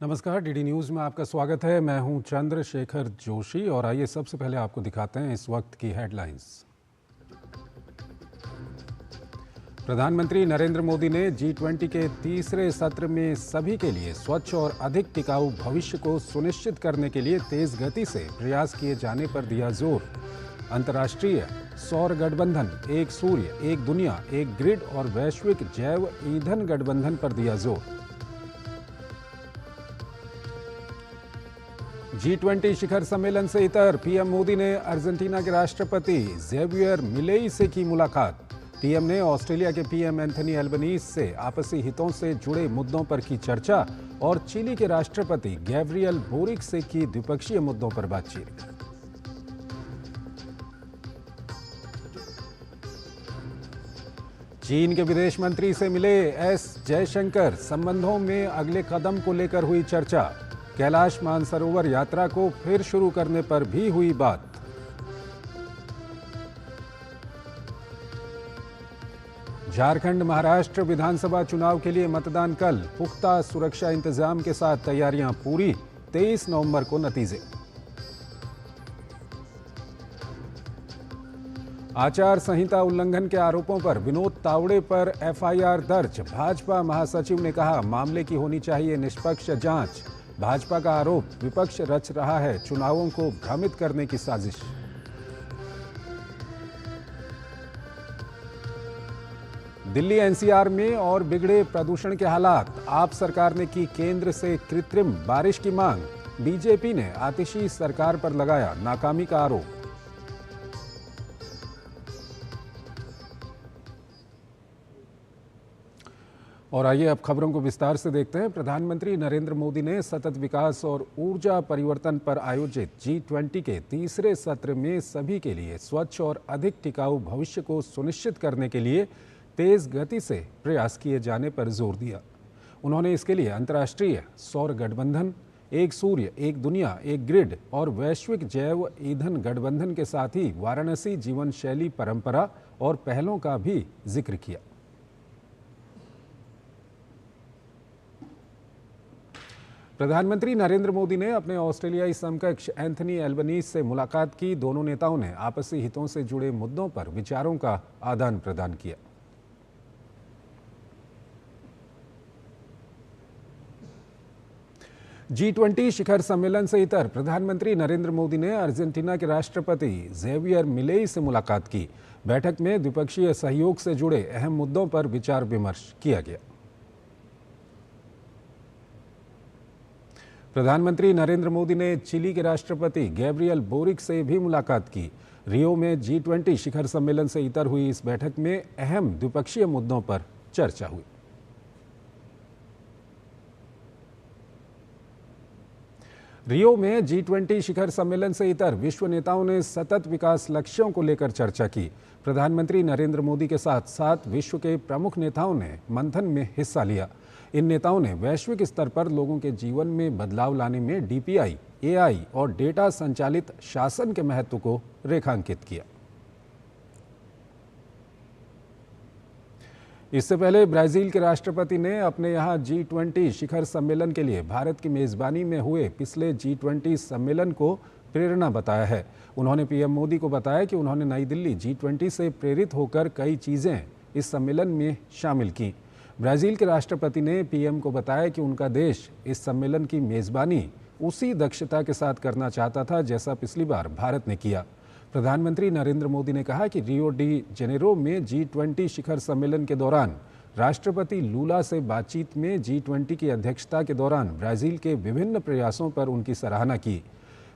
नमस्कार, DD news में आपका स्वागत है। मैं हूं चंद्रशेखर जोशी और आइए सबसे पहले आपको दिखाते हैं इस वक्त की हेडलाइंस। प्रधानमंत्री नरेंद्र मोदी ने G20 के तीसरे सत्र में सभी के लिए स्वच्छ और अधिक टिकाऊ भविष्य को सुनिश्चित करने के लिए तेज गति से प्रयास किए जाने पर दिया जोर। अंतर्राष्ट्रीय सौर गठबंधन, एक सूर्य, एक दुनिया, एक ग्रिड और वैश्विक जैव ईंधन गठबंधन पर दिया जोर। G20 शिखर सम्मेलन से इतर पीएम मोदी ने अर्जेंटीना के राष्ट्रपति जेवियर मिलेई से की मुलाकात। पीएम ने ऑस्ट्रेलिया के पीएम एंथनी एल्बनीज से आपसी हितों से जुड़े मुद्दों पर की चर्चा और चिली के राष्ट्रपति गैब्रियल बोरिक से की द्विपक्षीय मुद्दों पर बातचीत। चीन के विदेश मंत्री से मिले एस जयशंकर, संबंधों में अगले कदम को लेकर हुई चर्चा। कैलाश मानसरोवर यात्रा को फिर शुरू करने पर भी हुई बात। झारखंड महाराष्ट्र विधानसभा चुनाव के लिए मतदान कल, पुख्ता सुरक्षा इंतजाम के साथ तैयारियां पूरी। 23 नवंबर को नतीजे। आचार संहिता उल्लंघन के आरोपों पर विनोद तावड़े पर एफआईआर दर्ज। भाजपा महासचिव ने कहा, मामले की होनी चाहिए निष्पक्ष जांच। भाजपा का आरोप, विपक्ष रच रहा है चुनावों को भ्रमित करने की साजिश। दिल्ली एनसीआर में और बिगड़े प्रदूषण के हालात। आप सरकार ने की केंद्र से कृत्रिम बारिश की मांग। बीजेपी ने आतिशी सरकार पर लगाया नाकामी का आरोप। और आइए अब खबरों को विस्तार से देखते हैं। प्रधानमंत्री नरेंद्र मोदी ने सतत विकास और ऊर्जा परिवर्तन पर आयोजित G20 के तीसरे सत्र में सभी के लिए स्वच्छ और अधिक टिकाऊ भविष्य को सुनिश्चित करने के लिए तेज गति से प्रयास किए जाने पर जोर दिया। उन्होंने इसके लिए अंतर्राष्ट्रीय सौर गठबंधन, एक सूर्य, एक दुनिया, एक ग्रिड और वैश्विक जैव ईंधन गठबंधन के साथ ही वाराणसी जीवन शैली परंपरा और पहलों का भी जिक्र किया। प्रधानमंत्री नरेंद्र मोदी ने अपने ऑस्ट्रेलियाई समकक्ष एंथनी एल्बनीज से मुलाकात की। दोनों नेताओं ने आपसी हितों से जुड़े मुद्दों पर विचारों का आदान प्रदान किया। G20 शिखर सम्मेलन से इतर प्रधानमंत्री नरेंद्र मोदी ने अर्जेंटीना के राष्ट्रपति जेवियर मिलेई से मुलाकात की। बैठक में द्विपक्षीय सहयोग से जुड़े अहम मुद्दों पर विचार विमर्श किया गया। प्रधानमंत्री नरेंद्र मोदी ने चिली के राष्ट्रपति गैब्रियल बोरिक से भी मुलाकात की। रियो में G20 शिखर सम्मेलन से इतर हुई इस बैठक में अहम द्विपक्षीय मुद्दों पर चर्चा हुई। रियो में G20 शिखर सम्मेलन से इतर विश्व नेताओं ने सतत विकास लक्ष्यों को लेकर चर्चा की। प्रधानमंत्री नरेंद्र मोदी के साथ साथ विश्व के प्रमुख नेताओं ने मंथन में हिस्सा लिया। इन नेताओं ने वैश्विक स्तर पर लोगों के जीवन में बदलाव लाने में डीपीआई, एआई और डेटा संचालित शासन के महत्व को रेखांकित किया। इससे पहले ब्राजील के राष्ट्रपति ने अपने यहां G20 शिखर सम्मेलन के लिए भारत की मेजबानी में हुए पिछले G20 सम्मेलन को प्रेरणा बताया है। उन्होंने पीएम मोदी को बताया कि उन्होंने नई दिल्ली G20 से प्रेरित होकर कई चीजें इस सम्मेलन में शामिल की। ब्राजील के राष्ट्रपति ने पीएम को बताया कि उनका देश इस सम्मेलन की मेजबानी उसी दक्षता के साथ करना चाहता था जैसा पिछली बार भारत ने किया। प्रधानमंत्री नरेंद्र मोदी ने कहा कि रियो डी जेनेरो में G20 शिखर सम्मेलन के दौरान राष्ट्रपति लूला से बातचीत में G20 की अध्यक्षता के दौरान ब्राजील के विभिन्न प्रयासों पर उनकी सराहना की।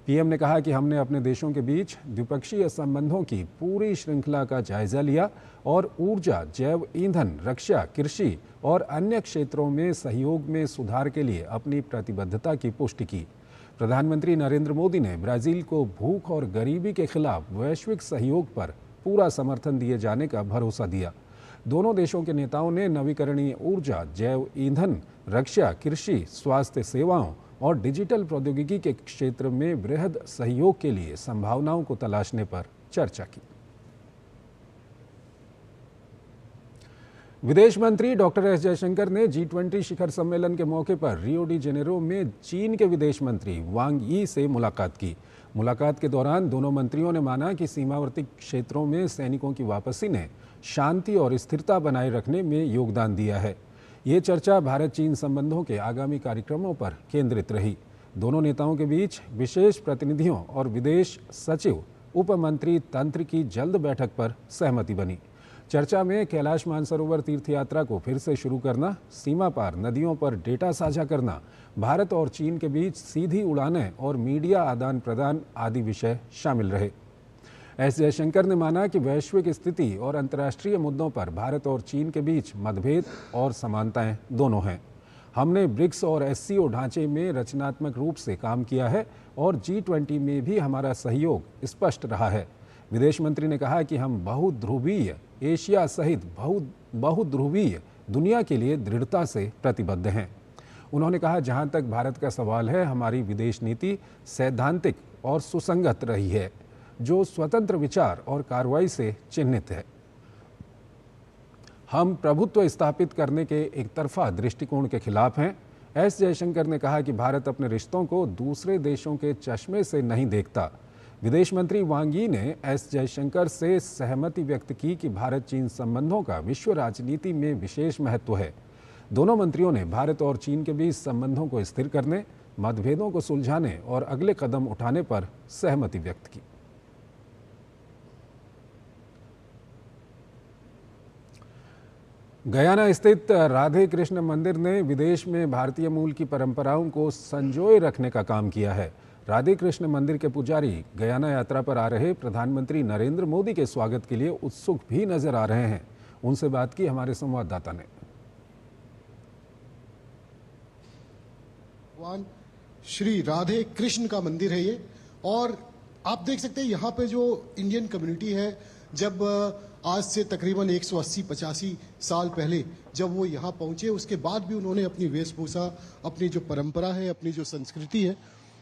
पीएम ने कहा कि हमने अपने देशों के बीच द्विपक्षीय संबंधों की पूरी श्रृंखला का जायजा लिया और ऊर्जा, जैव ईंधन, रक्षा, कृषि और अन्य क्षेत्रों में सहयोग में सुधार के लिए अपनी प्रतिबद्धता की पुष्टि की। प्रधानमंत्री नरेंद्र मोदी ने ब्राजील को भूख और गरीबी के खिलाफ वैश्विक सहयोग पर पूरा समर्थन दिए जाने का भरोसा दिया। दोनों देशों के नेताओं ने नवीकरणीय ऊर्जा, जैव ईंधन, रक्षा, कृषि, स्वास्थ्य सेवाओं और डिजिटल प्रौद्योगिकी के क्षेत्र में वृहद सहयोग के लिए संभावनाओं को तलाशने पर चर्चा की। विदेश मंत्री डॉक्टर एस जयशंकर ने G20 शिखर सम्मेलन के मौके पर रियो डी जेनेरो में चीन के विदेश मंत्री वांग यी से मुलाकात की। मुलाकात के दौरान दोनों मंत्रियों ने माना कि सीमावर्ती क्षेत्रों में सैनिकों की वापसी ने शांति और स्थिरता बनाए रखने में योगदान दिया है। ये चर्चा भारत चीन संबंधों के आगामी कार्यक्रमों पर केंद्रित रही। दोनों नेताओं के बीच विशेष प्रतिनिधियों और विदेश सचिव उप मंत्री तंत्र की जल्द बैठक पर सहमति बनी। चर्चा में कैलाश मानसरोवर तीर्थ यात्रा को फिर से शुरू करना, सीमा पार नदियों पर डेटा साझा करना, भारत और चीन के बीच सीधी उड़ानें और मीडिया आदान प्रदान आदि विषय शामिल रहे। एस जयशंकर ने माना कि वैश्विक स्थिति और अंतर्राष्ट्रीय मुद्दों पर भारत और चीन के बीच मतभेद और समानताएं दोनों हैं। हमने ब्रिक्स और SCO ढांचे में रचनात्मक रूप से काम किया है और G20 में भी हमारा सहयोग स्पष्ट रहा है। विदेश मंत्री ने कहा कि हम बहुध्रुवीय एशिया सहित बहुध्रुवीय दुनिया के लिए दृढ़ता से प्रतिबद्ध हैं। उन्होंने कहा, जहां तक भारत का सवाल है, हमारी विदेश नीति सैद्धांतिक और सुसंगत रही है, जो स्वतंत्र विचार और कार्रवाई से चिन्हित है। हम प्रभुत्व स्थापित करने के एकतरफा दृष्टिकोण के खिलाफ हैं। एस जयशंकर ने कहा कि भारत अपने रिश्तों को दूसरे देशों के चश्मे से नहीं देखता। विदेश मंत्री वांग यी ने एस जयशंकर से सहमति व्यक्त की कि भारत चीन संबंधों का विश्व राजनीति में विशेष महत्व है। दोनों मंत्रियों ने भारत और चीन के बीच संबंधों को स्थिर करने, मतभेदों को सुलझाने और अगले कदम उठाने पर सहमति व्यक्त की। गयाना स्थित राधे कृष्ण मंदिर ने विदेश में भारतीय मूल की परंपराओं को संजोए रखने का काम किया है। राधे कृष्ण मंदिर के पुजारी गयाना यात्रा पर आ रहे प्रधानमंत्री नरेंद्र मोदी के स्वागत के लिए उत्सुक भी नजर आ रहे हैं। उनसे बात की हमारे संवाददाता ने। भगवान श्री राधे कृष्ण का मंदिर है ये, और आप देख सकते हैं यहाँ पे जो इंडियन कम्युनिटी है, जब आज से तकरीबन 180-85 साल पहले जब वो यहाँ पहुंचे, उसके बाद भी उन्होंने अपनी वेशभूषा, अपनी जो परंपरा है, अपनी जो संस्कृति है,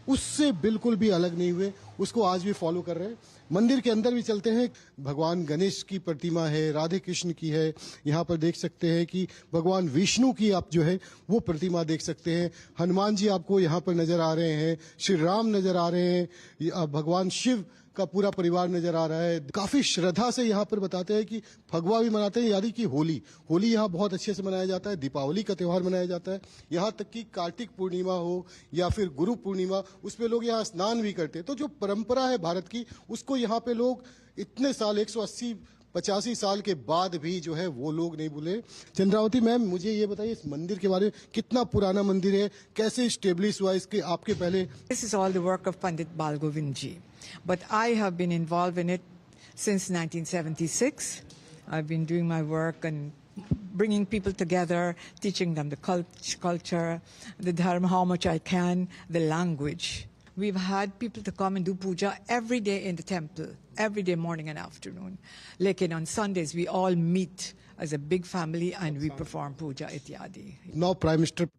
उससे बिल्कुल भी अलग नहीं हुए, उसको आज भी फॉलो कर रहे हैं। मंदिर के अंदर भी चलते हैं, भगवान गणेश की प्रतिमा है, राधे कृष्ण की है, यहाँ पर देख सकते हैं कि भगवान विष्णु की आप जो है वो प्रतिमा देख सकते हैं, हनुमान जी आपको यहाँ पर नजर आ रहे हैं, श्री राम नजर आ रहे हैं, भगवान शिव का पूरा परिवार नजर आ रहा है। काफी श्रद्धा से यहाँ पर बताते हैं कि फगवा भी मनाते हैं, यानी कि होली यहाँ बहुत अच्छे से मनाया जाता है, दीपावली का त्यौहार मनाया जाता है, यहाँ तक कि कार्तिक पूर्णिमा हो या फिर गुरु पूर्णिमा, उसमें लोग यहाँ स्नान भी करते हैं। तो जो परंपरा है भारत की, उसको यहाँ पे लोग इतने साल 180-85 साल के बाद भी जो है वो लोग नहीं भूले। चंद्रावती मैम, मुझे ये बताइए इस मंदिर के बारे में, कितना पुराना मंदिर है, कैसे स्टेब्लिश हुआ, इसके आपके पहले? This is all the work of Pandit Bal Govind ji, but I have been involved in it since 1976. I've been doing my work and bringing people together, teaching them the culture, the dharma, how much I can, the language. We've had people to come and do puja every day in the temple, every day, morning and afternoon. Lekin on Sundays, we all meet as a big family and we perform puja ityadi. Now Prime Minister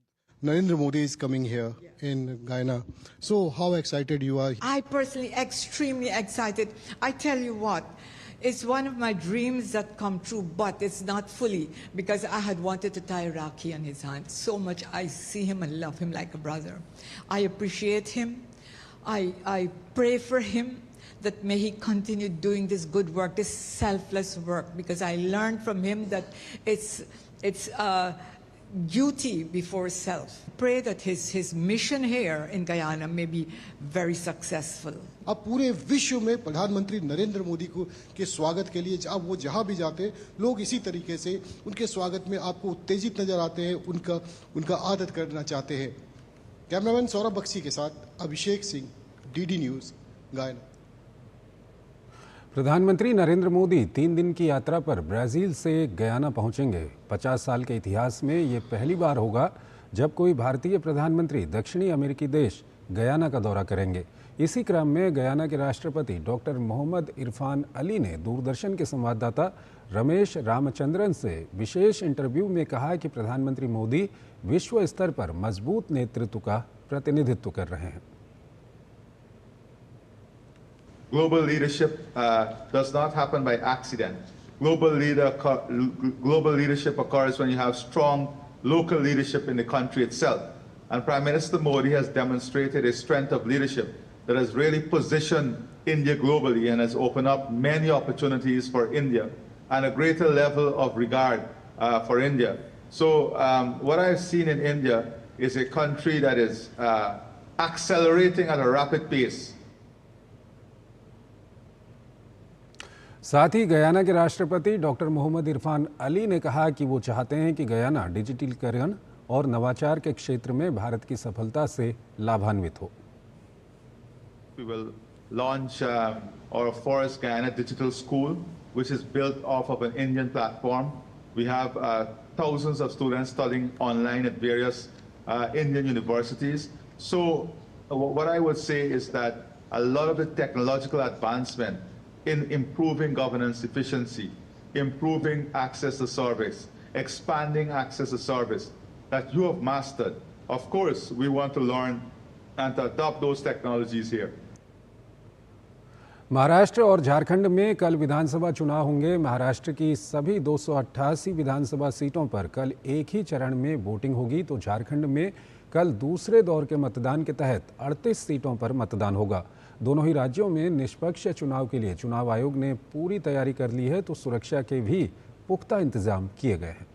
Narendra Modi is coming here in Guyana. So how excited you are? I personally extremely excited. I tell you what, it's one of my dreams that come true, but it's not fully, because I had wanted to tie Rakhi on his hand so much. I see him and love him like a brother. I appreciate him. I pray for him that may he continue doing this good work, this selfless work, because I learned from him that it's duty before self. Pray that his mission here in Guyana may be very successful. अब पूरे विश्व में प्रधानमंत्री नरेंद्र मोदी को के स्वागत के लिए अब वो जहां भी जाते, लोग इसी तरीके से उनके स्वागत में आपको उत्तेजित नजर आते हैं, उनका आदत करना चाहते हैं। कैमरामैन सौरभ बख्शी के साथ अभिषेक सिंह, DD न्यूज, गायना। प्रधानमंत्री नरेंद्र मोदी 3 दिन की यात्रा पर ब्राजील से गयाना पहुंचेंगे। 50 साल के इतिहास में ये पहली बार होगा जब कोई भारतीय प्रधानमंत्री दक्षिणी अमेरिकी देश गयाना का दौरा करेंगे। इसी क्रम में गयाना के राष्ट्रपति डॉक्टर मोहम्मद इरफान अली ने दूरदर्शन के संवाददाता रमेश रामचंद्रन से विशेष इंटरव्यू में कहा कि प्रधानमंत्री मोदी विश्व स्तर पर मजबूत नेतृत्व का प्रतिनिधित्व कर रहे हैं। Global leadership does not happen by accident. global leadership occurs when you have strong local leadership in the country itself. And Prime Minister Modi has demonstrated a strength of leadership that has really positioned India globally and has opened up many opportunities for India and a greater level of regard for India. So what I've seen in India is a country that is accelerating at a rapid pace. साथ ही Guyana के राष्ट्रपति doctor Mohammad Irfan Ali ने कहा कि वो चाहते हैं कि गयाना डिजिटलीकरण और नवाचार के क्षेत्र में भारत की सफलता से लाभान्वित हो। We will launch our Forest Guyana Digital School, which is built off of an Indian platform. We have thousands of students studying online at various Indian universities. So what I would say is that a lot of the technological advancement in improving governance efficiency, improving access to service, expanding access to service that you have mastered. Of course, we want to learn and to adopt those technologies here. Maharashtra और झारखंड में कल विधानसभा चुनाव होंगे। महाराष्ट्र की सभी 288 विधानसभा सीटों पर कल एक ही चरण में वोटिंग होगी, तो झारखंड में कल दूसरे दौर के मतदान के तहत 38 सीटों पर मतदान होगा। दोनों ही राज्यों में निष्पक्ष चुनाव के लिए चुनाव आयोग ने पूरी तैयारी कर ली है, तो सुरक्षा के भी पुख्ता इंतजाम किए गए हैं।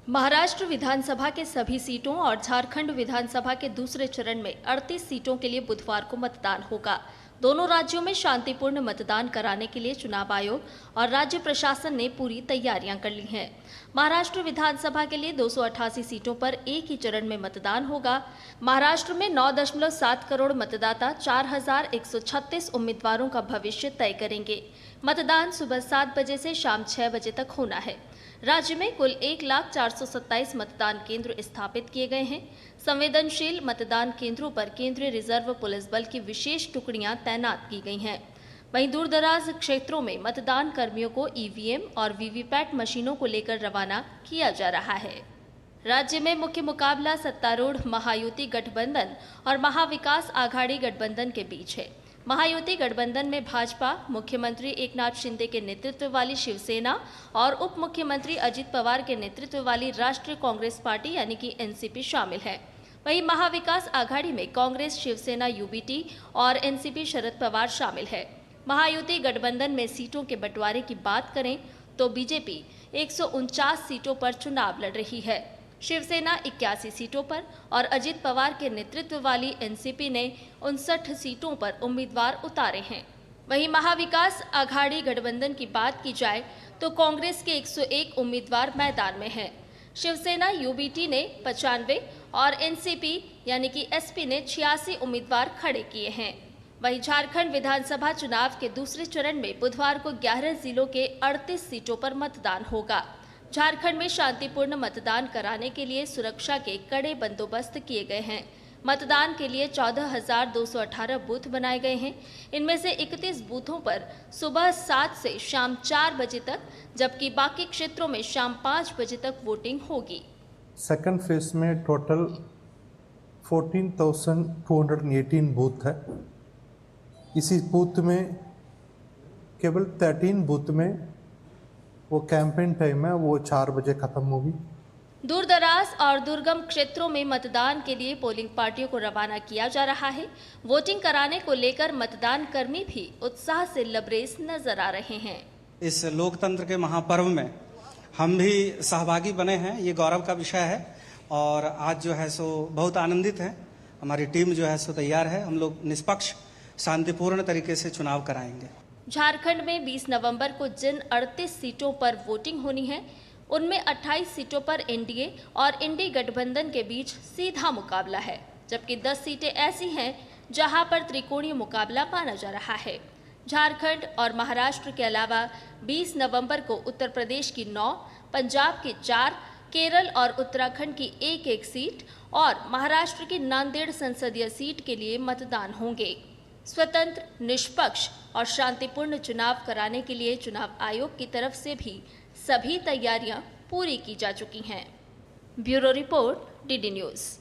महाराष्ट्र विधानसभा के सभी सीटों और झारखंड विधानसभा के दूसरे चरण में 38 सीटों के लिए बुधवार को मतदान होगा। दोनों राज्यों में शांतिपूर्ण मतदान कराने के लिए चुनाव आयोग और राज्य प्रशासन ने पूरी तैयारियां कर ली हैं। महाराष्ट्र विधानसभा के लिए 288 सीटों पर एक ही चरण में मतदान होगा। महाराष्ट्र में 9.7 करोड़ मतदाता 4136 उम्मीदवारों का भविष्य तय करेंगे। मतदान सुबह 7 बजे से शाम 6 बजे तक होना है। राज्य में कुल 1,427 मतदान केंद्र स्थापित किए गए हैं। संवेदनशील मतदान केंद्रों पर केंद्रीय रिजर्व पुलिस बल की विशेष टुकड़ियां तैनात की गई हैं। वहीं दूरदराज क्षेत्रों में मतदान कर्मियों को ईवीएम और वीवीपैट मशीनों को लेकर रवाना किया जा रहा है। राज्य में मुख्य मुकाबला सत्तारूढ़ महायुति गठबंधन और महाविकास आघाड़ी गठबंधन के बीच है। महायुति गठबंधन में भाजपा, मुख्यमंत्री एकनाथ शिंदे के नेतृत्व वाली शिवसेना और उप मुख्यमंत्री अजित पवार के नेतृत्व वाली राष्ट्रीय कांग्रेस पार्टी यानी कि एनसीपी शामिल है। वहीं महाविकास आघाड़ी में कांग्रेस, शिवसेना, यूबीटी और एनसीपी शरद पवार शामिल है। महायुति गठबंधन में सीटों के बंटवारे की बात करें तो बीजेपी 149 सीटों पर चुनाव लड़ रही है। शिवसेना 81 सीटों पर और अजित पवार के नेतृत्व वाली एनसीपी ने 59 सीटों पर उम्मीदवार उतारे हैं। वहीं महाविकास आघाड़ी गठबंधन की बात की जाए तो कांग्रेस के 101 उम्मीदवार मैदान में हैं। शिवसेना यूबीटी ने 95 और एनसीपी यानी कि एसपी ने 86 उम्मीदवार खड़े किए हैं। वहीं झारखंड विधानसभा चुनाव के दूसरे चरण में बुधवार को 11 जिलों के 38 सीटों पर मतदान होगा। झारखंड में शांतिपूर्ण मतदान कराने के लिए सुरक्षा के कड़े बंदोबस्त किए गए हैं। मतदान के लिए 14,218 बूथ बनाए गए हैं। इनमें से 31 बूथों पर सुबह 7 से शाम 4 बजे तक, जबकि बाकी क्षेत्रों में शाम 5 बजे तक वोटिंग होगी। सेकंड फेज में टोटल 14,218 बूथ है। इसी बूथ में केवल 13 बूथ में वो कैंपेन टाइम है, वो 4 बजे खत्म होगी। दूरदराज और दुर्गम क्षेत्रों में मतदान के लिए पोलिंग पार्टियों को रवाना किया जा रहा है। वोटिंग कराने को लेकर मतदान कर्मी भी उत्साह से लबरेज नजर आ रहे हैं। इस लोकतंत्र के महापर्व में हम भी सहभागी बने हैं, ये गौरव का विषय है। और आज जो है सो बहुत आनंदित हैं। हमारी टीम जो है सो तैयार है। हम लोग निष्पक्ष शांतिपूर्ण तरीके से चुनाव कराएंगे। झारखंड में 20 नवंबर को जिन 38 सीटों पर वोटिंग होनी है, उनमें 28 सीटों पर एनडीए और इंडी गठबंधन के बीच सीधा मुकाबला है, जबकि 10 सीटें ऐसी हैं जहां पर त्रिकोणीय मुकाबला माना जा रहा है। झारखंड और महाराष्ट्र के अलावा 20 नवंबर को उत्तर प्रदेश की 9, पंजाब की 4, केरल और उत्तराखंड की 1-1 सीट और महाराष्ट्र की नांदेड़ संसदीय सीट के लिए मतदान होंगे। स्वतंत्र, निष्पक्ष और शांतिपूर्ण चुनाव कराने के लिए चुनाव आयोग की तरफ से भी सभी तैयारियां पूरी की जा चुकी हैं। Bureau report, DD news.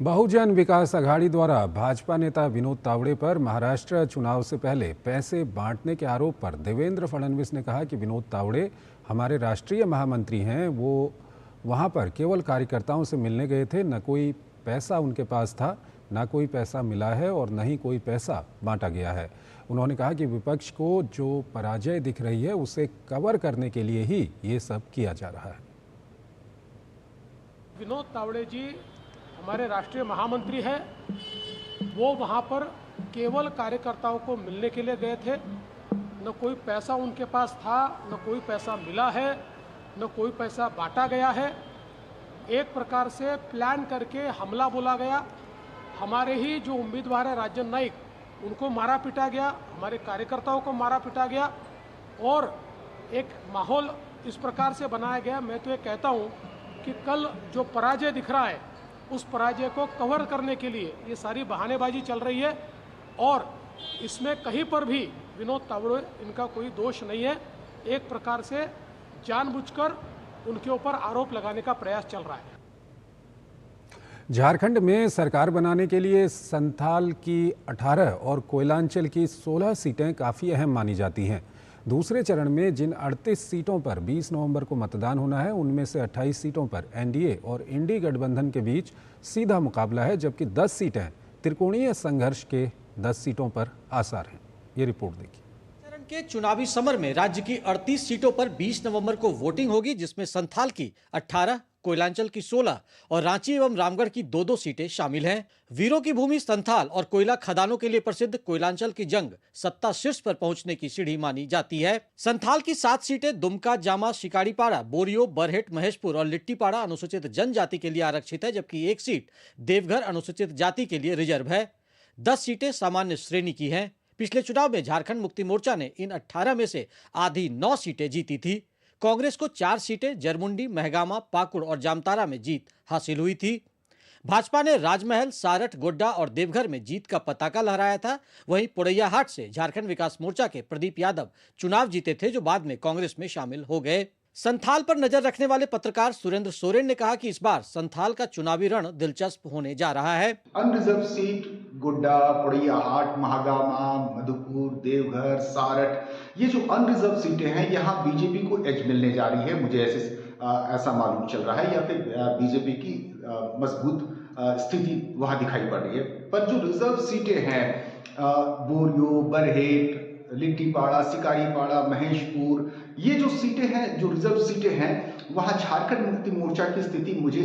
Bahujan Vikas Aghadi द्वारा भाजपा नेता विनोद तावड़े पर महाराष्ट्र चुनाव से पहले पैसे बांटने के आरोप पर देवेंद्र फडणवीस ने कहा कि विनोद तावड़े हमारे राष्ट्रीय महामंत्री हैं, वो वहां पर केवल कार्यकर्ताओं से मिलने गए थे, न कोई पैसा उनके पास था, न कोई पैसा मिला है और न ही कोई पैसा बांटा गया है। उन्होंने कहा कि विपक्ष को जो पराजय दिख रही है उसे कवर करने के लिए ही ये सब किया जा रहा है। विनोद तावड़े जी हमारे राष्ट्रीय महामंत्री हैं, वो वहाँ पर केवल कार्यकर्ताओं को मिलने के लिए गए थे। न कोई पैसा उनके पास था, न कोई पैसा मिला है, न कोई पैसा बांटा गया है। एक प्रकार से प्लान करके हमला बोला गया। हमारे ही जो उम्मीदवार है राजन नाइक, उनको मारा पीटा गया, हमारे कार्यकर्ताओं को मारा पीटा गया और एक माहौल इस प्रकार से बनाया गया। मैं तो ये कहता हूँ कि कल जो पराजय दिख रहा है उस पराजय को कवर करने के लिए ये सारी बहानेबाजी चल रही है और इसमें कहीं पर भी विनोद तावड़े इनका कोई दोष नहीं है। एक प्रकार से जानबूझकर उनके ऊपर आरोप लगाने का प्रयास चल रहा है। झारखंड में सरकार बनाने के लिए संथाल की 18 और कोयलांचल की 16 सीटें काफ़ी अहम मानी जाती हैं। दूसरे चरण में जिन 38 सीटों पर 20 नवंबर को मतदान होना है, उनमें से 28 सीटों पर एनडीए और इंडी गठबंधन के बीच सीधा मुकाबला है, जबकि 10 सीटें त्रिकोणीय संघर्ष के 10 सीटों पर आसार हैं। ये रिपोर्ट देखिए। चरण के चुनावी समर में राज्य की 38 सीटों पर 20 नवंबर को वोटिंग होगी, जिसमें संथाल की 18, कोयलांचल की 16 और रांची एवं रामगढ़ की 2-2 सीटें शामिल हैं। वीरों की भूमि संथाल और कोयला खदानों के लिए प्रसिद्ध कोयलांचल की जंग सत्ता शीर्ष पर पहुंचने की सीढ़ी मानी जाती है। संथाल की 7 सीटें दुमका, जामा, शिकारीपाड़ा, बोरियो, बरहेट, महेशपुर और लिट्टीपाड़ा अनुसूचित जनजाति के लिए आरक्षित है, जबकि 1 सीट देवघर अनुसूचित जाति के लिए रिजर्व है। 10 सीटें सामान्य श्रेणी की हैं। पिछले चुनाव में झारखंड मुक्ति मोर्चा ने इन 18 में से आधी 9 सीटें जीती थी। कांग्रेस को 4 सीटें जरमुंडी, महगामा, पाकुड़ और जामतारा में जीत हासिल हुई थी। भाजपा ने राजमहल, सारठ, गोड्डा और देवघर में जीत का पताका लहराया था। वहीं पोड़ैयाहाट से झारखंड विकास मोर्चा के प्रदीप यादव चुनाव जीते थे, जो बाद में कांग्रेस में शामिल हो गए। संथाल पर नजर रखने वाले पत्रकार सुरेंद्र सोरेन ने कहा कि इस बार संथाल का चुनावी रण दिलचस्प होने जा रहा है। अनरिजर्व सीट गोड्डा, पोड़ैयाहाट, महागामा, मधुपुर, देवघर, सारठ, ये जो अनरिजर्व सीटें हैं, यहाँ बीजेपी को एज मिलने जा रही है। मुझे ऐसा मालूम चल रहा है, या फिर बीजेपी की मजबूत स्थिति वहां दिखाई पड़ रही है। पर जो रिजर्व सीटें हैं, बोरियो, बरहेट, लिट्टीपाड़ा, शिकारीपाड़ा, महेशपुर, ये जो सीटें हैं, जो रिजर्व सीटें हैं, वहां झारखंड मुक्ति मोर्चा की स्थिति मुझे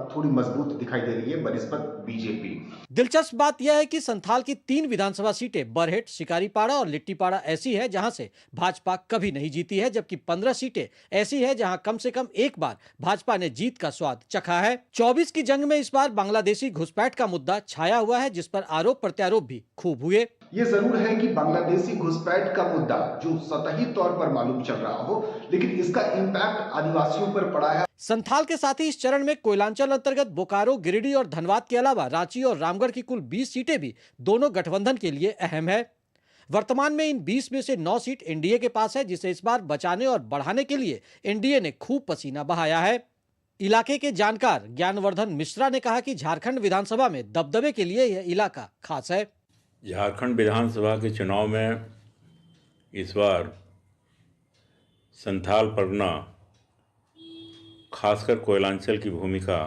थोड़ी मजबूत दिखाई दे रही है बनिस्बत बीजेपी। दिलचस्प बात यह है कि संथाल की 3 विधानसभा सीटें बरहेट, शिकारीपाड़ा और लिट्टीपाड़ा ऐसी है जहां से भाजपा कभी नहीं जीती है, जबकि 15 सीटें ऐसी है जहां कम से कम एक बार भाजपा ने जीत का स्वाद चखा है। 24 की जंग में इस बार बांग्लादेशी घुसपैठ का मुद्दा छाया हुआ है, जिस पर आरोप प्रत्यारोप भी खूब हुए। ये जरूर है कि बांग्लादेशी घुसपैठ का मुद्दा जो सतही तौर पर मालूम चल रहा हो, लेकिन इसका इम्पैक्ट आदिवासियों पर पड़ा है। संथाल के साथ ही इस चरण में कोयलांचल अंतर्गत बोकारो, गिरिडीह और धनबाद के अलावा रांची और रामगढ़ की कुल 20 सीटें भी दोनों गठबंधन के लिए अहम है। वर्तमान में इन 20 में से 9 सीट एनडीए के पास है, जिसे इस बार बचाने और बढ़ाने के लिए एनडीए ने खूब पसीना बहाया है। इलाके के जानकार ज्ञानवर्धन मिश्रा ने कहा कि झारखंड विधानसभा में दबदबे के लिए यह इलाका खास है। झारखंड विधानसभा के चुनाव में इस बार संथाल परगना, खासकर कोयलांचल की भूमिका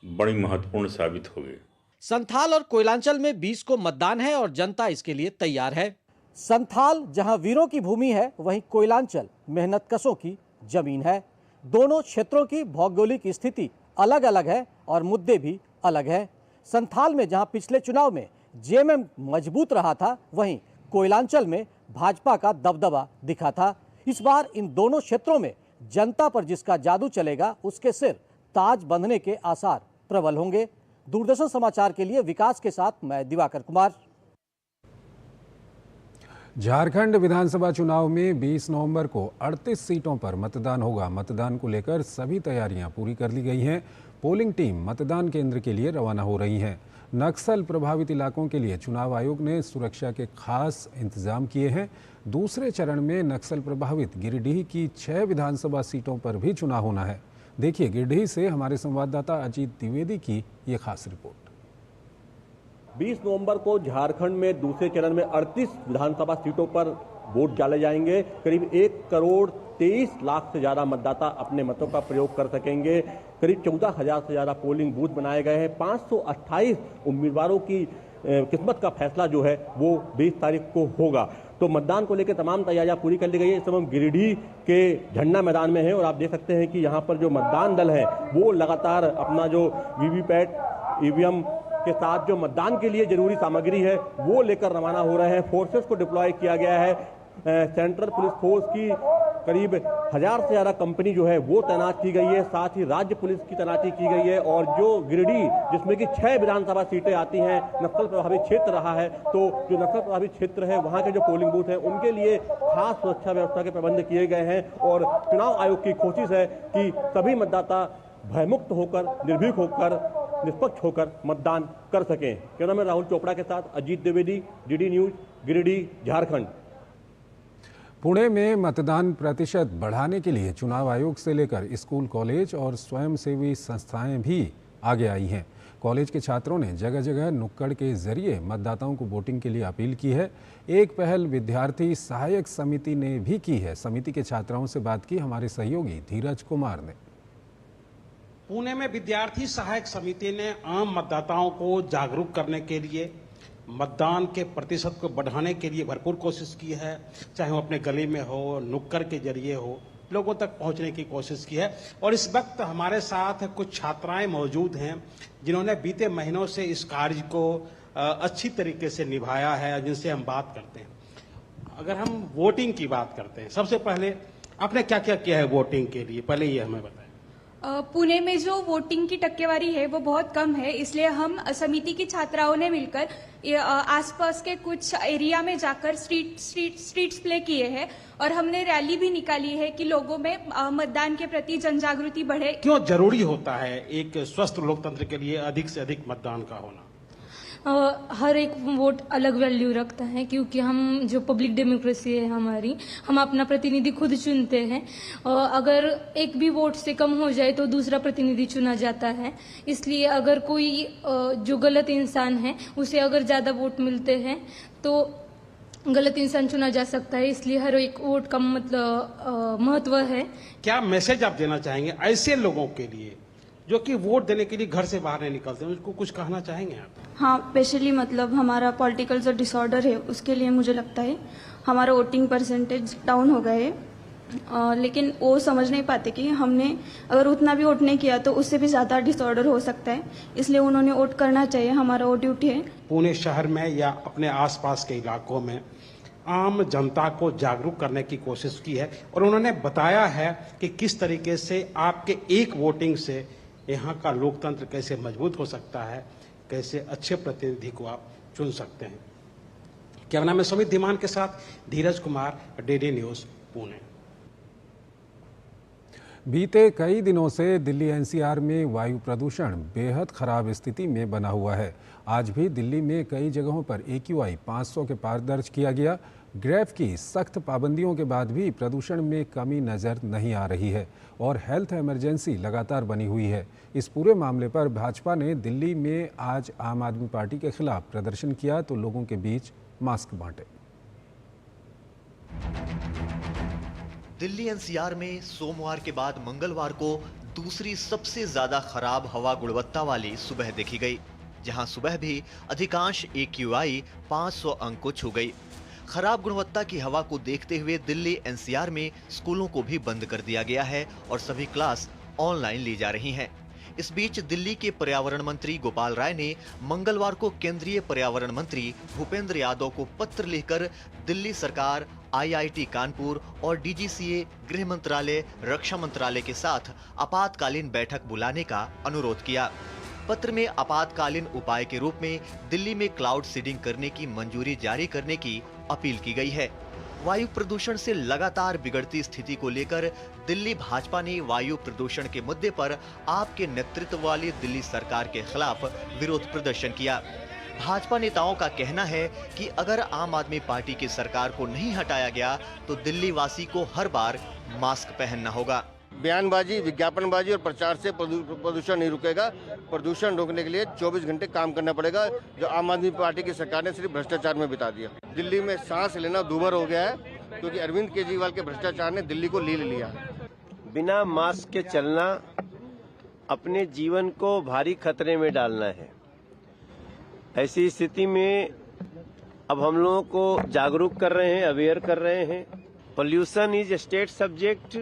बड़ी महत्वपूर्ण साबित होगी। संथाल और कोयलांचल में 20 को मतदान है और जनता इसके लिए तैयार है। संथाल जहां वीरों की भूमि है, वहीं कोयलांचल मेहनतकशों की जमीन है। दोनों क्षेत्रों की भौगोलिक स्थिति अलग अलग है और मुद्दे भी अलग हैं। संथाल में जहां पिछले चुनाव में जेएमएम मजबूत रहा था, वहीं कोयलांचल में भाजपा का दबदबा दिखा था। इस बार इन दोनों क्षेत्रों में जनता पर जिसका जादू चलेगा, उसके सिर ताज बंधने के आसार प्रबल होंगे। दूरदर्शन समाचार के लिए विकास के साथ मैं दिवाकर कुमार। झारखंड विधानसभा चुनाव में 20 नवंबर को 38 सीटों पर मतदान होगा। मतदान को लेकर सभी तैयारियां पूरी कर ली गई हैं। पोलिंग टीम मतदान केंद्र के लिए रवाना हो रही हैं। नक्सल प्रभावित इलाकों के लिए चुनाव आयोग ने सुरक्षा के खास इंतजाम किए हैं। दूसरे चरण में नक्सल प्रभावित गिरिडीह की 6 विधानसभा सीटों पर भी चुनाव होना है। देखिए गिरिडीह से हमारे संवाददाता अजीत द्विवेदी की ये खास रिपोर्ट। 20 नवंबर को झारखंड में दूसरे चरण में 38 विधानसभा सीटों पर वोट डाले जाएंगे। करीब 1 करोड़ 23 लाख से ज्यादा मतदाता अपने मतों का प्रयोग कर सकेंगे। करीब 14,000 से ज्यादा पोलिंग बूथ बनाए गए हैं। 528 उम्मीदवारों की किस्मत का फैसला जो है वो 20 तारीख को होगा। तो मतदान को लेकर तमाम तैयारियां पूरी कर ली गई है। इस समय हम गिरिडीह के झंडा मैदान में हैं और आप देख सकते हैं कि यहाँ पर जो मतदान दल है वो लगातार अपना जो वीवीपैट ईवीएम के साथ जो मतदान के लिए जरूरी सामग्री है वो लेकर रवाना हो रहे हैं। फोर्सेस को डिप्लॉय किया गया है। सेंट्रल पुलिस फोर्स की करीब 1000 से ज्यादा कंपनी जो है वो तैनात की गई है। साथ ही राज्य पुलिस की तैनाती की गई है। और जो गिरिडीह जिसमें कि 6 विधानसभा सीटें आती हैं, नक्सल प्रभावित क्षेत्र रहा है, तो जो नक्सल प्रभावित क्षेत्र है वहां के जो पोलिंग बूथ हैं उनके लिए खास सुरक्षा व्यवस्था के प्रबंध किए गए हैं। और चुनाव आयोग की कोशिश है कि सभी मतदाता भयमुक्त होकर, निर्भीक होकर, निष्पक्ष होकर मतदान कर सकें। कैमरामैन राहुल चोपड़ा के साथ अजीत द्विवेदी, डीडी न्यूज, गिरिडीह, झारखंड। पुणे में मतदान प्रतिशत बढ़ाने के लिए चुनाव आयोग से लेकर स्कूल, कॉलेज और स्वयंसेवी संस्थाएं भी आगे आई हैं। कॉलेज के छात्रों ने जगह जगह नुक्कड़ के जरिए मतदाताओं को वोटिंग के लिए अपील की है। एक पहल विद्यार्थी सहायक समिति ने भी की है। समिति के छात्राओं से बात की हमारे सहयोगी धीरज कुमार ने। पुणे में विद्यार्थी सहायक समिति ने आम मतदाताओं को जागरूक करने के लिए, मतदान के प्रतिशत को बढ़ाने के लिए भरपूर कोशिश की है। चाहे वो अपने गली में हो, नुक्कड़ के जरिए हो, लोगों तक पहुंचने की कोशिश की है। और इस वक्त हमारे साथ कुछ छात्राएं मौजूद हैं जिन्होंने बीते महीनों से इस कार्य को अच्छी तरीके से निभाया है, जिनसे हम बात करते हैं। अगर हम वोटिंग की बात करते हैं, सबसे पहले आपने क्या क्या किया है वोटिंग के लिए, पहले ये हमें बताएं। पुणे में जो वोटिंग की टक्केवारी है वो बहुत कम है, इसलिए हम समिति की छात्राओं ने मिलकर आसपास के कुछ एरिया में जाकर स्ट्रीट्स प्ले किए हैं और हमने रैली भी निकाली है कि लोगों में मतदान के प्रति जनजागृति बढ़े। क्यों जरूरी होता है एक स्वस्थ लोकतंत्र के लिए अधिक से अधिक मतदान का होना? हर एक वोट अलग वैल्यू रखता है, क्योंकि हम जो पब्लिक डेमोक्रेसी है हमारी, हम अपना प्रतिनिधि खुद चुनते हैं। अगर एक भी वोट से कम हो जाए तो दूसरा प्रतिनिधि चुना जाता है। इसलिए अगर कोई जो गलत इंसान है उसे अगर ज्यादा वोट मिलते हैं तो गलत इंसान चुना जा सकता है। इसलिए हर एक वोट का मतलब महत्व है। क्या मैसेज आप देना चाहेंगे ऐसे लोगों के लिए जो कि वोट देने के लिए घर से बाहर नहीं निकलते, उसको कुछ कहना चाहेंगे आप? हाँ, स्पेशली मतलब हमारा पॉलिटिकल जो डिसऑर्डर है उसके लिए मुझे लगता है हमारा वोटिंग परसेंटेज डाउन हो गए है। लेकिन वो समझ नहीं पाते कि हमने अगर उतना भी वोट नहीं किया तो उससे भी ज्यादा डिसऑर्डर हो सकता है, इसलिए उन्होंने वोट करना चाहिए, हमारा वो ड्यूटी है। पुणे शहर में या अपने आसपास के इलाकों में आम जनता को जागरूक करने की कोशिश की है और उन्होंने बताया है कि किस तरीके से आपके एक वोटिंग से यहाँ का लोकतंत्र कैसे मजबूत हो सकता है, कैसे अच्छे प्रतिनिधि को आप चुन सकते हैं। कैमरा में सुमित धीमान के साथ धीरज कुमार, डीडी न्यूज, पुणे। बीते कई दिनों से दिल्ली एनसीआर में वायु प्रदूषण बेहद खराब स्थिति में बना हुआ है। आज भी दिल्ली में कई जगहों पर AQI 500 के पार दर्ज किया गया। ग्रेफ की सख्त पाबंदियों के बाद भी प्रदूषण में कमी नज़र नहीं आ रही है और हेल्थ इमरजेंसी लगातार बनी हुई है। इस पूरे मामले पर भाजपा ने दिल्ली में आज आम आदमी पार्टी के खिलाफ प्रदर्शन किया तो लोगों के बीच मास्क बांटे। दिल्ली एनसीआर में सोमवार के बाद मंगलवार को दूसरी सबसे ज्यादा खराब हवा गुणवत्ता वाली सुबह देखी गई, जहां सुबह भी अधिकांश AQI 500 अंक को छू गई। खराब गुणवत्ता की हवा को देखते हुए दिल्ली एनसीआर में स्कूलों को भी बंद कर दिया गया है और सभी क्लास ऑनलाइन ली जा रही हैं। इस बीच दिल्ली के पर्यावरण मंत्री गोपाल राय ने मंगलवार को केंद्रीय पर्यावरण मंत्री भूपेंद्र यादव को पत्र लिखकर दिल्ली सरकार, IIT कानपुर और DGCA, गृह मंत्रालय, रक्षा मंत्रालय के साथ आपातकालीन बैठक बुलाने का अनुरोध किया। पत्र में आपातकालीन उपाय के रूप में दिल्ली में क्लाउड सीडिंग करने की मंजूरी जारी करने की अपील की गई है। वायु प्रदूषण से लगातार बिगड़ती स्थिति को लेकर दिल्ली भाजपा ने वायु प्रदूषण के मुद्दे पर आपके नेतृत्व वाली दिल्ली सरकार के खिलाफ विरोध प्रदर्शन किया। भाजपा नेताओं का कहना है कि अगर आम आदमी पार्टी की सरकार को नहीं हटाया गया तो दिल्ली वासी को हर बार मास्क पहनना होगा। बयानबाजी, विज्ञापनबाजी और प्रचार से प्रदूषण नहीं रुकेगा। प्रदूषण रोकने के लिए 24 घंटे काम करना पड़ेगा, जो आम आदमी पार्टी की सरकार ने सिर्फ भ्रष्टाचार में बिता दिया। दिल्ली में सांस लेना दूभर हो गया है, क्योंकि अरविंद केजरीवाल के भ्रष्टाचार ने दिल्ली को लील लिया है। बिना मास्क के चलना अपने जीवन को भारी खतरे में डालना है। ऐसी स्थिति में अब हम लोगों को जागरूक कर रहे हैं, अवेयर कर रहे हैं। पोल्यूशन इज स्टेट सब्जेक्ट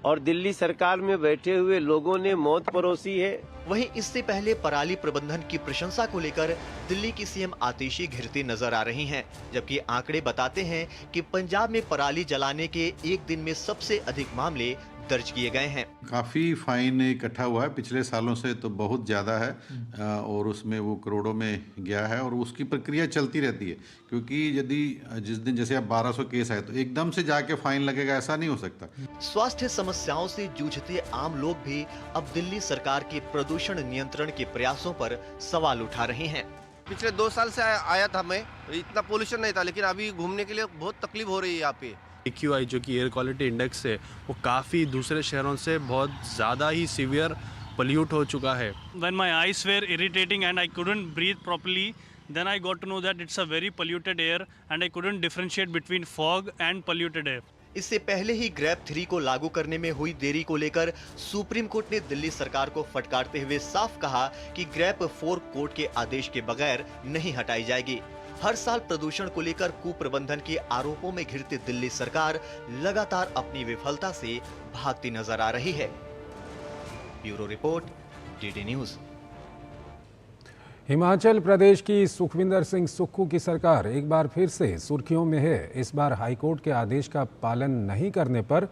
और दिल्ली सरकार में बैठे हुए लोगों ने मौत परोसी है। वहीं इससे पहले पराली प्रबंधन की प्रशंसा को लेकर दिल्ली की सीएम आतिशी घिरती नजर आ रही हैं, जबकि आंकड़े बताते हैं कि पंजाब में पराली जलाने के एक दिन में सबसे अधिक मामले दर्ज किए गए हैं। काफ़ी फाइन इकट्ठा हुआ है पिछले सालों से, तो बहुत ज़्यादा है और उसमें वो करोड़ों में गया है और उसकी प्रक्रिया चलती रहती है, क्योंकि यदि जिस दिन जैसे अब 1200 केस आए तो एकदम से जाके फाइन लगेगा, ऐसा नहीं हो सकता। स्वास्थ्य समस्याओं से जूझते आम लोग भी अब दिल्ली सरकार के प्रदूषण नियंत्रण के प्रयासों पर सवाल उठा रहे हैं। पिछले 2 साल से आया था, मैं इतना पोल्यूशन नहीं था, लेकिन अभी घूमने के लिए बहुत तकलीफ हो रही है यहाँ पे। AQI जो कि एयर क्वालिटी इंडेक्स है, वो काफ़ी दूसरे शहरों से बहुत ज़्यादा ही सीवियर पोल्यूट हो चुका है। When my eyes were irritating and I couldn't breathe properly, then I got to know that it's a very polluted air and I couldn't differentiate between fog and polluted air. इससे पहले ही grab 3 को लागू करने में हुई देरी को लेकर सुप्रीम कोर्ट ने दिल्ली सरकार को फटकारते हुए साफ कहा कि ग्रैप 4 कोर्ट के आदेश के बगैर नहीं हटाई जाएगी। हर साल प्रदूषण को लेकर कुप्रबंधन के आरोपों में घिरती दिल्ली सरकार लगातार अपनी विफलता से भागती नजर आ रही है। Bureau report, DD news. Himachal Pradesh की सुखविंदर सिंह सुक्खू की सरकार एक बार फिर से सुर्खियों में है। इस बार हाईकोर्ट के आदेश का पालन नहीं करने पर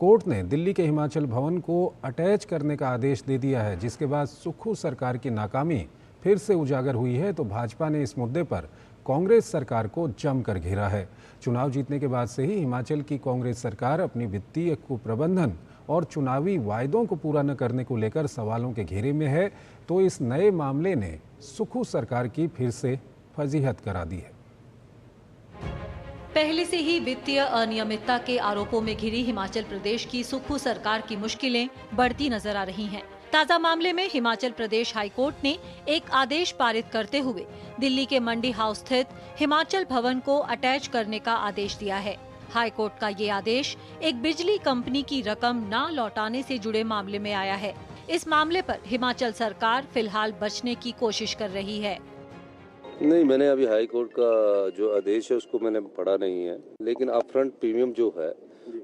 कोर्ट ने दिल्ली के हिमाचल भवन को अटैच करने का आदेश दे दिया है, जिसके बाद सुक्खू सरकार की नाकामी फिर से उजागर हुई है। तो भाजपा ने इस मुद्दे पर कांग्रेस सरकार को जमकर घेरा है। चुनाव जीतने के बाद से ही हिमाचल की कांग्रेस सरकार अपनी वित्तीय कुप्रबंधन और चुनावी वायदों को पूरा न करने को लेकर सवालों के घेरे में है। तो इस नए मामले ने सुक्खू सरकार की फिर से फजीहत करा दी है। पहले से ही वित्तीय अनियमितता के आरोपों में घिरी हिमाचल प्रदेश की सुक्खू सरकार की मुश्किलें बढ़ती नजर आ रही हैं। ताजा मामले में हिमाचल प्रदेश हाईकोर्ट ने एक आदेश पारित करते हुए दिल्ली के मंडी हाउस स्थित हिमाचल भवन को अटैच करने का आदेश दिया है। हाईकोर्ट का ये आदेश एक बिजली कंपनी की रकम न लौटाने से जुड़े मामले में आया है। इस मामले पर हिमाचल सरकार फिलहाल बचने की कोशिश कर रही है। नहीं, मैंने अभी हाई कोर्ट का जो आदेश है उसको मैंने पढ़ा नहीं है, लेकिन अपफ्रंट प्रीमियम जो है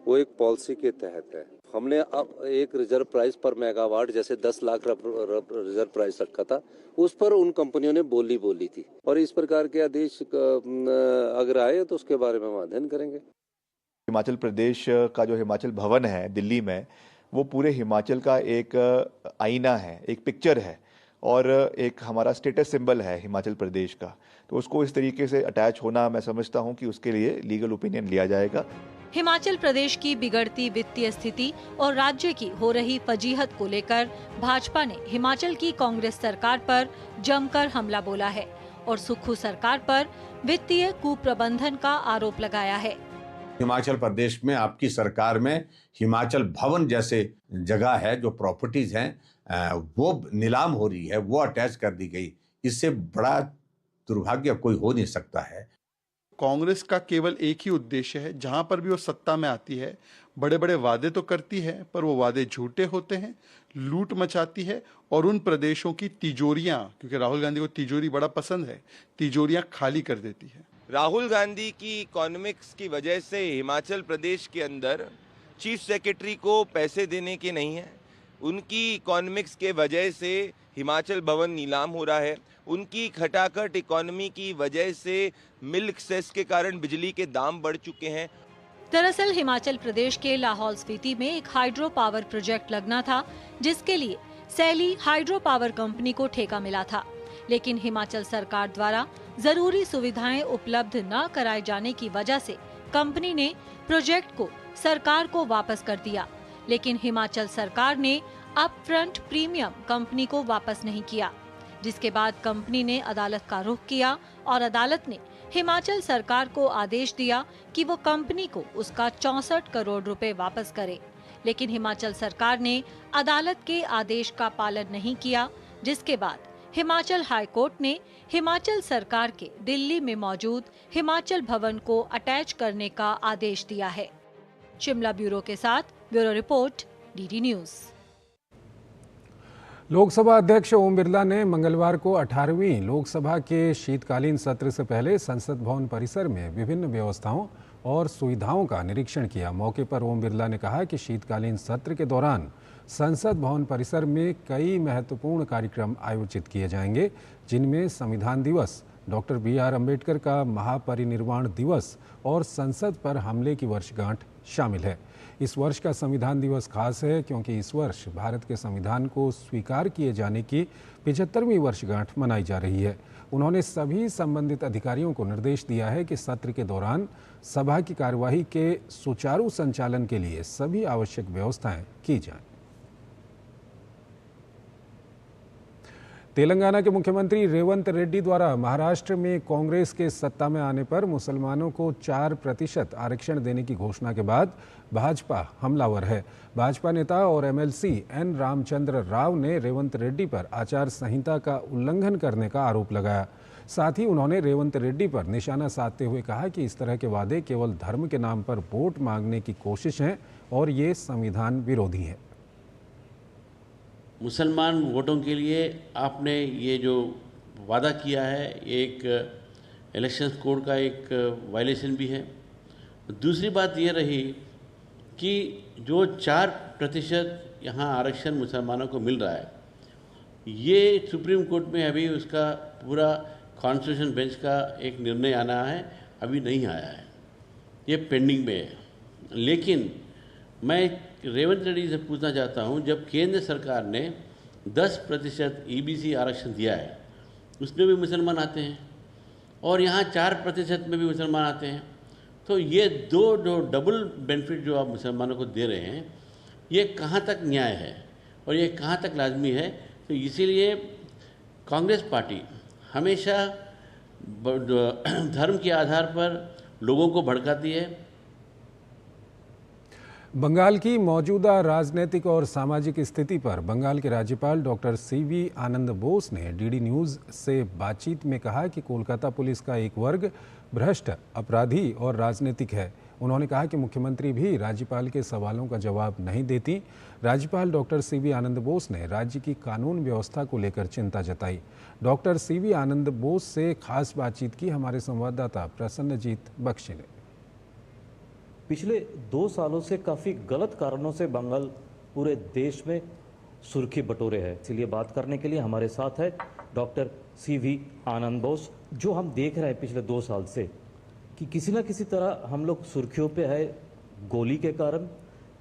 वो एक पॉलिसी के तहत है। हमने अब एक रिजर्व प्राइस पर मेगावाट जैसे 10 लाख रिजर्व प्राइस रखा था, उस पर उन कंपनियों ने बोली थी, और इस प्रकार के आदेश अगर आए तो उसके बारे में हम अध्ययन करेंगे। हिमाचल प्रदेश का जो हिमाचल भवन है दिल्ली में, वो पूरे हिमाचल का एक आईना है, एक पिक्चर है और एक हमारा स्टेटस सिंबल है हिमाचल प्रदेश का। तो उसको इस तरीके से अटैच होना, मैं समझता हूँ कि उसके लिए लीगल ओपिनियन लिया जाएगा। हिमाचल प्रदेश की बिगड़ती वित्तीय स्थिति और राज्य की हो रही फजीहत को लेकर भाजपा ने हिमाचल की कांग्रेस सरकार पर जमकर हमला बोला है और सुक्खू सरकार पर वित्तीय कुप्रबंधन का आरोप लगाया है। हिमाचल प्रदेश में आपकी सरकार में हिमाचल भवन जैसे जगह है, जो प्रॉपर्टीज हैं वो नीलाम हो रही है, वो अटैच कर दी गई। इससे बड़ा दुर्भाग्य कोई हो नहीं सकता है। कांग्रेस का केवल एक ही उद्देश्य है, जहां पर भी वो सत्ता में आती है बड़े बड़े वादे तो करती है, पर वो वादे झूठे होते हैं, लूट मचाती है और उन प्रदेशों की तिजोरियां, क्योंकि राहुल गांधी को तिजोरी बड़ा पसंद है, तिजोरियां खाली कर देती है। राहुल गांधी की इकोनॉमिक्स की वजह से हिमाचल प्रदेश के अंदर चीफ सेक्रेटरी को पैसे देने के नहीं है। उनकी इकोनॉमिक्स के वजह से हिमाचल भवन नीलाम हो रहा है। उनकी खटाखट इकोनॉमी की वजह से मिल्क सेस के कारण बिजली के दाम बढ़ चुके हैं। दरअसल हिमाचल प्रदेश के लाहौल स्पीति में एक हाइड्रो पावर प्रोजेक्ट लगना था, जिसके लिए सैली हाइड्रो पावर कंपनी को ठेका मिला था, लेकिन हिमाचल सरकार द्वारा जरूरी सुविधाएं उपलब्ध न कराए जाने की वजह से कंपनी ने प्रोजेक्ट को सरकार को वापस कर दिया। लेकिन हिमाचल सरकार ने अपफ्रंट प्रीमियम कंपनी को वापस नहीं किया, जिसके बाद कंपनी ने अदालत का रुख किया और अदालत ने हिमाचल सरकार को आदेश दिया कि वो कंपनी को उसका 64 करोड़ रुपए वापस करे। लेकिन हिमाचल सरकार ने अदालत के आदेश का पालन नहीं किया, जिसके बाद हिमाचल हाईकोर्ट ने हिमाचल सरकार के दिल्ली में मौजूद हिमाचल भवन को अटैच करने का आदेश दिया है। शिमला ब्यूरो के साथ bureau report, DD news. Lok Sabha अध्यक्ष ओम बिरला ने मंगलवार को 18वीं लोकसभा के शीतकालीन सत्र से पहले संसद भवन परिसर में विभिन्न व्यवस्थाओं और सुविधाओं का निरीक्षण किया। मौके पर ओम बिरला ने कहा कि शीतकालीन सत्र के दौरान संसद भवन परिसर में कई महत्वपूर्ण कार्यक्रम आयोजित किए जाएंगे, जिनमें संविधान दिवस, डॉक्टर BR अम्बेडकर का महापरिनिर्वाण दिवस और संसद पर हमले की वर्षगांठ शामिल है। इस वर्ष का संविधान दिवस खास है क्योंकि इस वर्ष भारत के संविधान को स्वीकार किए जाने की 75वीं वर्षगांठ मनाई जा रही है। उन्होंने सभी संबंधित अधिकारियों को निर्देश दिया है कि सत्र के दौरान सभा की कार्यवाही के सुचारू संचालन के लिए सभी आवश्यक व्यवस्थाएं की जाएं। तेलंगाना के मुख्यमंत्री रेवंत रेड्डी द्वारा महाराष्ट्र में कांग्रेस के सत्ता में आने पर मुसलमानों को 4% आरक्षण देने की घोषणा के बाद भाजपा हमलावर है। भाजपा नेता और MLC N रामचंद्र राव ने रेवंत रेड्डी पर आचार संहिता का उल्लंघन करने का आरोप लगाया। साथ ही उन्होंने रेवंत रेड्डी पर निशाना साधते हुए कहा कि इस तरह के वादे केवल धर्म के नाम पर वोट मांगने की कोशिश है और ये संविधान विरोधी है। मुसलमान वोटों के लिए आपने ये जो वादा किया है, एक इलेक्शन कोड का एक वायलेशन भी है। दूसरी बात ये रही कि जो 4% यहाँ आरक्षण मुसलमानों को मिल रहा है, ये सुप्रीम कोर्ट में अभी उसका पूरा कॉन्स्टिट्यूशन बेंच का एक निर्णय आना है, अभी नहीं आया है, ये पेंडिंग में है। लेकिन मैं रेवंत रेड्डी से पूछना चाहता हूं, जब केंद्र सरकार ने 10% EBC आरक्षण दिया है, उसमें भी मुसलमान आते हैं और यहाँ 4% में भी मुसलमान आते हैं, तो ये दो डबल बेनिफिट जो आप मुसलमानों को दे रहे हैं, ये कहाँ तक न्याय है और ये कहाँ तक लाजमी है। तो इसीलिए कांग्रेस पार्टी हमेशा धर्म के आधार पर लोगों को भड़काती है। बंगाल की मौजूदा राजनीतिक और सामाजिक स्थिति पर बंगाल के राज्यपाल डॉक्टर CV आनंद बोस ने DD न्यूज़ से बातचीत में कहा कि कोलकाता पुलिस का एक वर्ग भ्रष्ट, अपराधी और राजनीतिक है। उन्होंने कहा कि मुख्यमंत्री भी राज्यपाल के सवालों का जवाब नहीं देती। राज्यपाल डॉक्टर CV आनंद बोस ने राज्य की कानून व्यवस्था को लेकर चिंता जताई। डॉक्टर CV आनंद बोस से खास बातचीत की हमारे संवाददाता प्रसन्नजीत बख्शी ने। पिछले 2 सालों से काफ़ी गलत कारणों से बंगाल पूरे देश में सुर्खी बटोरे है। इसलिए बात करने के लिए हमारे साथ है डॉक्टर CV आनंद बोस। जो हम देख रहे हैं पिछले 2 साल से कि किसी न किसी तरह हम लोग सुर्खियों पे है, गोली के कारण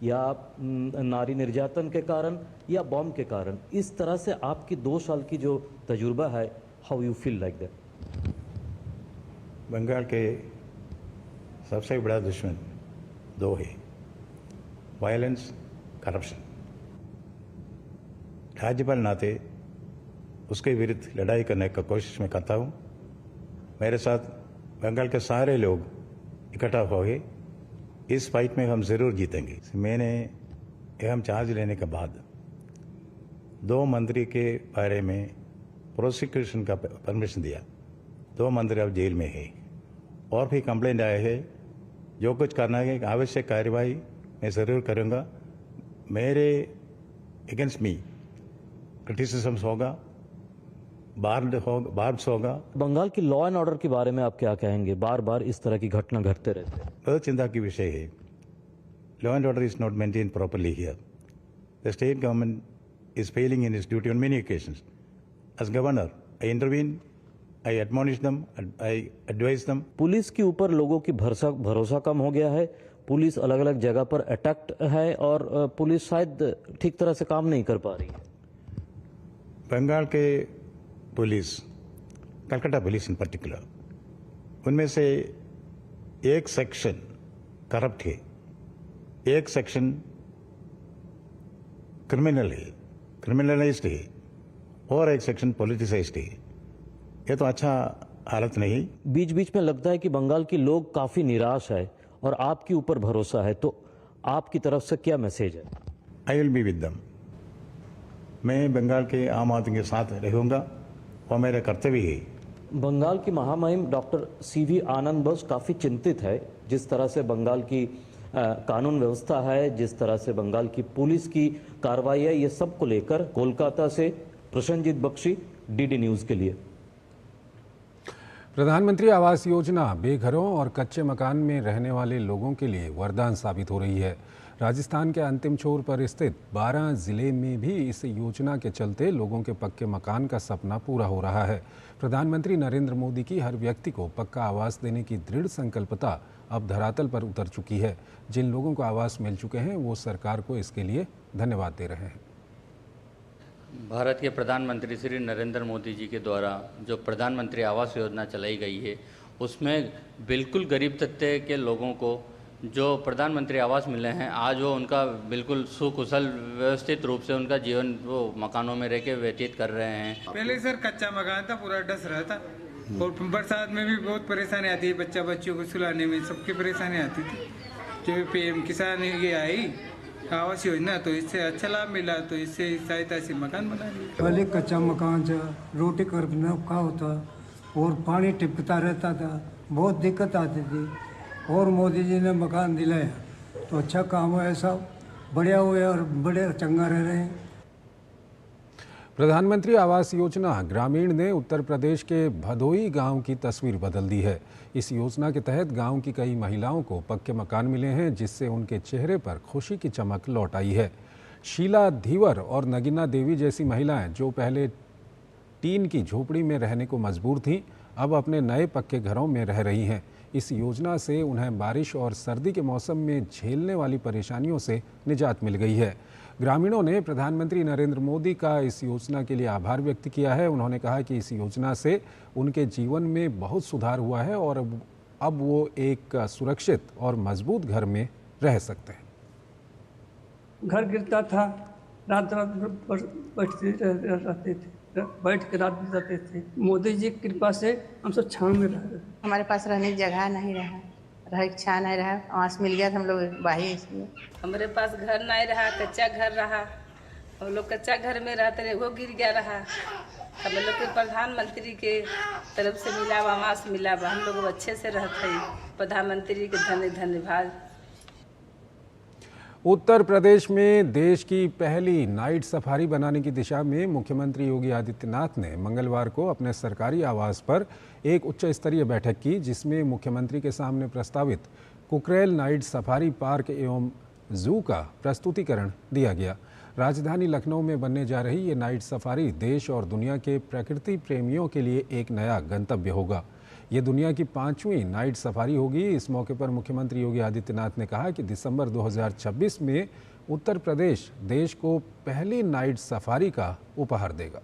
या नारी निर्यातन के कारण या बॉम्ब के कारण। इस तरह से आपकी 2 साल की जो तजुर्बा है, how you feel like that? Bengal के सबसे बड़ा दुश्मन 2 है, वायलेंस, करप्शन। राज्यपाल नाते उसके विरुद्ध लड़ाई करने का कोशिश मैं करता हूँ। मेरे साथ बंगाल के सारे लोग इकट्ठा हो गए, इस फाइट में हम ज़रूर जीतेंगे। मैंने अहम चार्ज लेने के बाद 2 मंत्री के बारे में प्रोसिक्यूशन का परमिशन दिया। 2 मंत्री अब जेल में है और भी कंप्लेंट आए हैं। जो कुछ करना है आवश्यक कार्यवाही मैं ज़रूर करूँगा। मेरे अगेंस्ट मी क्रिटिसिज्म्स होगा, बार्ब्स होगा। बंगाल की लॉ एंड ऑर्डर के बारे में आप क्या कहेंगे? बार बार इस तरह की घटना घटते रहते हैं। बहुत चिंता की विषय है। Law and order is not maintain properly here. The state government is failing in its duty on many occasions. As governor I intervene, I admonish them, I advise them. Police के ऊपर लोगों की भरोसा कम हो गया है। पुलिस अलग अलग जगह पर अटैक्ट है और पुलिस शायद ठीक तरह से काम नहीं कर पा रही है। बंगाल के पुलिस, कलकत्ता पुलिस इन पर्टिकुलर, उनमें से एक सेक्शन करप्ट है, एक सेक्शन क्रिमिनल है, क्रिमिनलाइज्ड है और एक सेक्शन पॉलिटिसाइज्ड है। ये तो अच्छा हालत नहीं। बीच बीच में लगता है कि बंगाल के लोग काफी निराश है और आपके ऊपर भरोसा है, तो आपकी तरफ से क्या मैसेज है? I will be with them. मैं बंगाल के आम आदमी के साथ रहूँगा और मेरा कर्तव्य है। बंगाल की महामहिम डॉक्टर CV आनंद बोस काफ़ी चिंतित है जिस तरह से बंगाल की कानून व्यवस्था है, जिस तरह से बंगाल की पुलिस की कार्रवाई है, ये सब को लेकर। कोलकाता से प्रसन्नजीत बख्शी, DD न्यूज़ के लिए। प्रधानमंत्री आवास योजना बेघरों और कच्चे मकान में रहने वाले लोगों के लिए वरदान साबित हो रही है। राजस्थान के अंतिम छोर पर स्थित 12 जिले में भी इस योजना के चलते लोगों के पक्के मकान का सपना पूरा हो रहा है। प्रधानमंत्री नरेंद्र मोदी की हर व्यक्ति को पक्का आवास देने की दृढ़ संकल्पता अब धरातल पर उतर चुकी है। जिन लोगों को आवास मिल चुके हैं वो सरकार को इसके लिए धन्यवाद दे रहे हैं। भारत के प्रधानमंत्री श्री नरेंद्र मोदी जी के द्वारा जो प्रधानमंत्री आवास योजना चलाई गई है उसमें बिल्कुल गरीब तबके के लोगों को जो प्रधानमंत्री आवास मिले हैं, आज वो उनका बिल्कुल सुकुशल व्यवस्थित रूप से उनका जीवन वो मकानों में रह के व्यतीत कर रहे हैं। पहले सर कच्चा मकान था, पूरा डस रहा था और बरसात में भी बहुत परेशानी आती है, बच्चों को सुलाने में सबकी परेशानी आती थी। जो PM किसान ये आई आवास योजना तो इससे अच्छा लाभ मिला, तो इससे सहायता से मकान बना लिया। पहले कच्चा मकान था, रोटी करना का होता और पानी टिपकता रहता था, बहुत दिक्कत आती थी और मोदी जी ने मकान दिलाया तो अच्छा काम हुआ है, सब बढ़िया हुए और बड़े चंगा रह रहे हैं। प्रधानमंत्री आवास योजना ग्रामीण ने उत्तर प्रदेश के भदोई गांव की तस्वीर बदल दी है। इस योजना के तहत गांव की कई महिलाओं को पक्के मकान मिले हैं, जिससे उनके चेहरे पर खुशी की चमक लौट आई है। शीला धीवर और नगीना देवी जैसी महिलाएं जो पहले टीन की झोपड़ी में रहने को मजबूर थीं, अब अपने नए पक्के घरों में रह रही हैं। इस योजना से उन्हें बारिश और सर्दी के मौसम में झेलने वाली परेशानियों से निजात मिल गई है। ग्रामीणों ने प्रधानमंत्री नरेंद्र मोदी का इस योजना के लिए आभार व्यक्त किया है। उन्होंने कहा कि इस योजना से उनके जीवन में बहुत सुधार हुआ है और अब वो एक सुरक्षित और मजबूत घर में रह सकते हैं। घर गिरता था, रात रहते थे, बैठ के रात बिताते थे। मोदी जी की कृपा से हम सब छांव में रह रहे। हमारे पास रहने की जगह नहीं रहा, रह इच्छा नहीं रहा, आवास मिल गया तो हम लोग बाही इसमें। हमारे पास घर नहीं रहा, कच्चा घर रहा, हम लोग कच्चा घर में रहते रहे, वो गिर गया रहा। हम लोग के प्रधानमंत्री के तरफ से मिला आवास मिला, हम लोग अच्छे से रहते हैं। प्रधानमंत्री के धन्यवाद। उत्तर प्रदेश में देश की पहली नाइट सफारी बनाने की दिशा में मुख्यमंत्री योगी आदित्यनाथ ने मंगलवार को अपने सरकारी आवास पर एक उच्च स्तरीय बैठक की, जिसमें मुख्यमंत्री के सामने प्रस्तावित कुकरेल नाइट सफारी पार्क एवं जू का प्रस्तुतिकरण दिया गया। राजधानी लखनऊ में बनने जा रही ये नाइट सफारी देश और दुनिया के प्रकृति प्रेमियों के लिए एक नया गंतव्य होगा। ये दुनिया की 5वीं नाइट सफारी होगी। इस मौके पर मुख्यमंत्री योगी आदित्यनाथ ने कहा कि दिसंबर 2026 में उत्तर प्रदेश देश को पहली नाइट सफारी का उपहार देगा।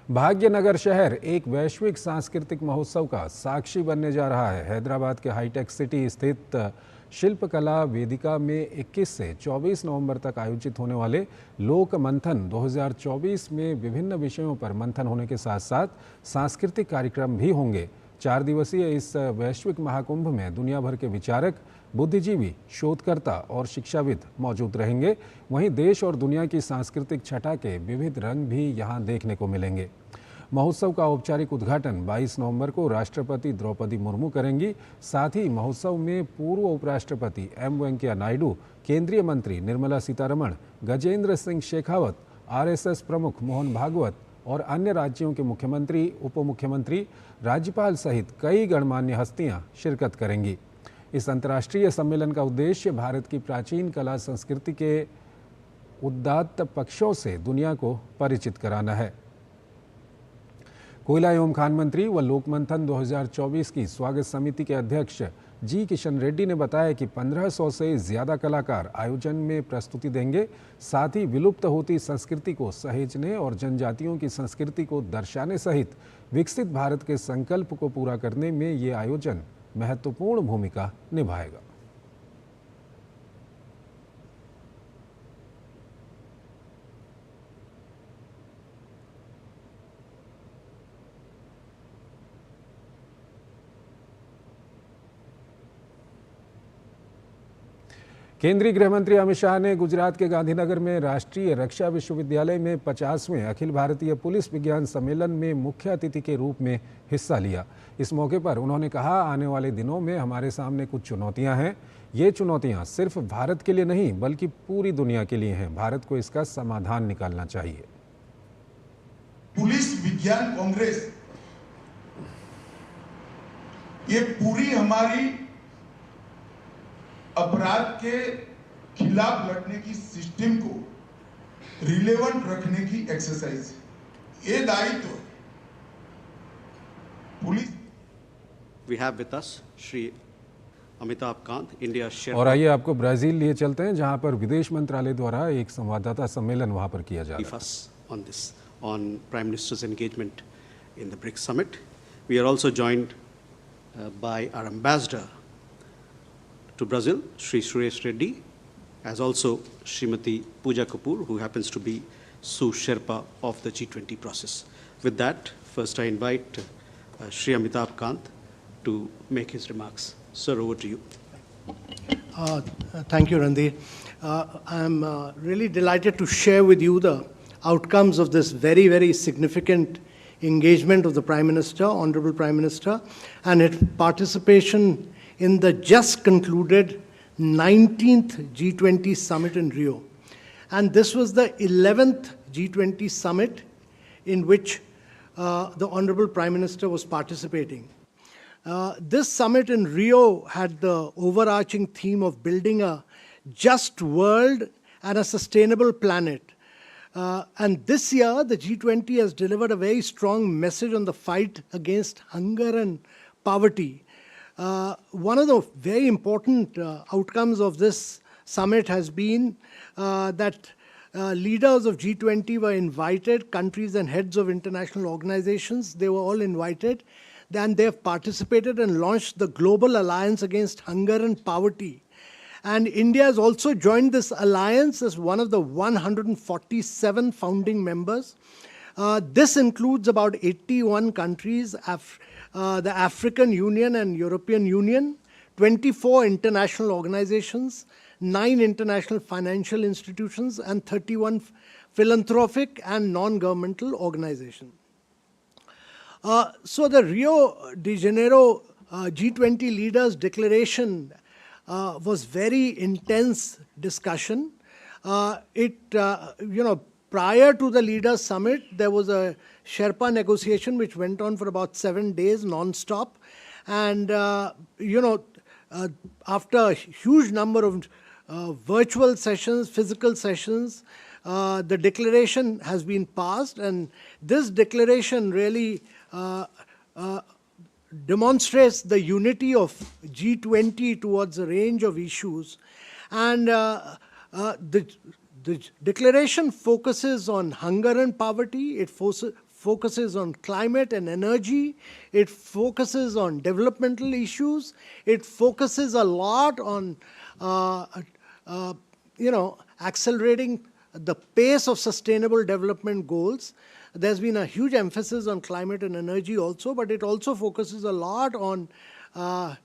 भाग्यनगर शहर एक वैश्विक सांस्कृतिक महोत्सव का साक्षी बनने जा रहा है। हैदराबाद के हाईटेक सिटी स्थित शिल्पकला वेदिका में 21 से 24 नवंबर तक आयोजित होने वाले लोक मंथन 2024 में विभिन्न विषयों पर मंथन होने के साथ साथ सांस्कृतिक कार्यक्रम भी होंगे। 4 दिवसीय इस वैश्विक महाकुंभ में दुनिया भर के विचारक, बुद्धिजीवी, शोधकर्ता और शिक्षाविद मौजूद रहेंगे। वहीं देश और दुनिया की सांस्कृतिक छटा के विविध रंग भी यहाँ देखने को मिलेंगे। महोत्सव का औपचारिक उद्घाटन 22 नवंबर को राष्ट्रपति द्रौपदी मुर्मू करेंगी। साथ ही महोत्सव में पूर्व उपराष्ट्रपति M वेंकैया नायडू, केंद्रीय मंत्री निर्मला सीतारमण, गजेंद्र सिंह शेखावत, RSS प्रमुख मोहन भागवत और अन्य राज्यों के मुख्यमंत्री, उप मुख्यमंत्री, राज्यपाल सहित कई गणमान्य हस्तियां शिरकत करेंगी। इस अंतर्राष्ट्रीय सम्मेलन का उद्देश्य भारत की प्राचीन कला संस्कृति के उदात्त पक्षों से दुनिया को परिचित कराना है। कोयला एवं खान मंत्री व लोकमंथन 2024 की स्वागत समिति के अध्यक्ष जी किशन रेड्डी ने बताया कि 1500 से ज़्यादा कलाकार आयोजन में प्रस्तुति देंगे। साथ ही विलुप्त होती संस्कृति को सहेजने और जनजातियों की संस्कृति को दर्शाने सहित विकसित भारत के संकल्प को पूरा करने में ये आयोजन महत्वपूर्ण भूमिका निभाएगा। केंद्रीय गृह मंत्री अमित शाह ने गुजरात के गांधीनगर में राष्ट्रीय रक्षा विश्वविद्यालय में 50वें अखिल भारतीय पुलिस विज्ञान सम्मेलन में मुख्य अतिथि के रूप में हिस्सा लिया। इस मौके पर उन्होंने कहा, आने वाले दिनों में हमारे सामने कुछ चुनौतियां हैं। ये चुनौतियां सिर्फ भारत के लिए नहीं बल्कि पूरी दुनिया के लिए हैं। भारत को इसका समाधान निकालना चाहिए। पुलिस विज्ञान कांग्रेस ये पूरी हमारी अपराध के खिलाफ लड़ने की सिस्टम को रिलेवेंट रखने की एक्सरसाइज है। ये दायित्व police. We have with us Shri Amitabh Kant, India Sherpa. और आइए आपको ब्राजील लिए चलते हैं, जहां पर विदेश मंत्रालय द्वारा एक संवाददाता सम्मेलन वहां पर किया जा रहा है। On this, on Prime Minister's engagement in the BRICS summit, we are also joined by our ambassador to Brazil, Shri Suresh Reddy, as also Srimati Pooja Kapoor, who happens to be Sous Sherpa of the G20 process. With that, first I invite Shri Amitabh Kant to make his remarks. Sir, over to you. Thank you, Randir. I'm really delighted to share with you the outcomes of this very, very significant engagement of the Prime Minister, Honorable Prime Minister, and its participation in the just concluded 19th G20 summit in Rio. And this was the 11th G20 summit in which the Honorable Prime Minister was participating. This summit in Rio had the overarching theme of building a just world and a sustainable planet. And this year, the G20 has delivered a very strong message on the fight against hunger and poverty. One of the very important outcomes of this summit has been that leaders of G20 were invited, countries and heads of international organizations, they were all invited, and they have participated and launched the Global Alliance Against Hunger and Poverty. And India has also joined this alliance as one of the 147 founding members. This includes about 81 countries, the African Union and European Union, 24 international organizations, 9 international financial institutions, and 31 philanthropic and non-governmental organizations. So the Rio de Janeiro G20 leaders' declaration was very intense discussion. Prior to the leaders' summit, there was a Sherpa negotiation which went on for about 7 days non-stop. And, after a huge number of virtual sessions, physical sessions, the declaration has been passed. And this declaration really demonstrates the unity of G20 towards a range of issues. And the declaration focuses on hunger and poverty. It focuses on climate and energy. It focuses on developmental issues. It focuses a lot on, accelerating the pace of sustainable development goals. There's been a huge emphasis on climate and energy also, but it also focuses a lot on a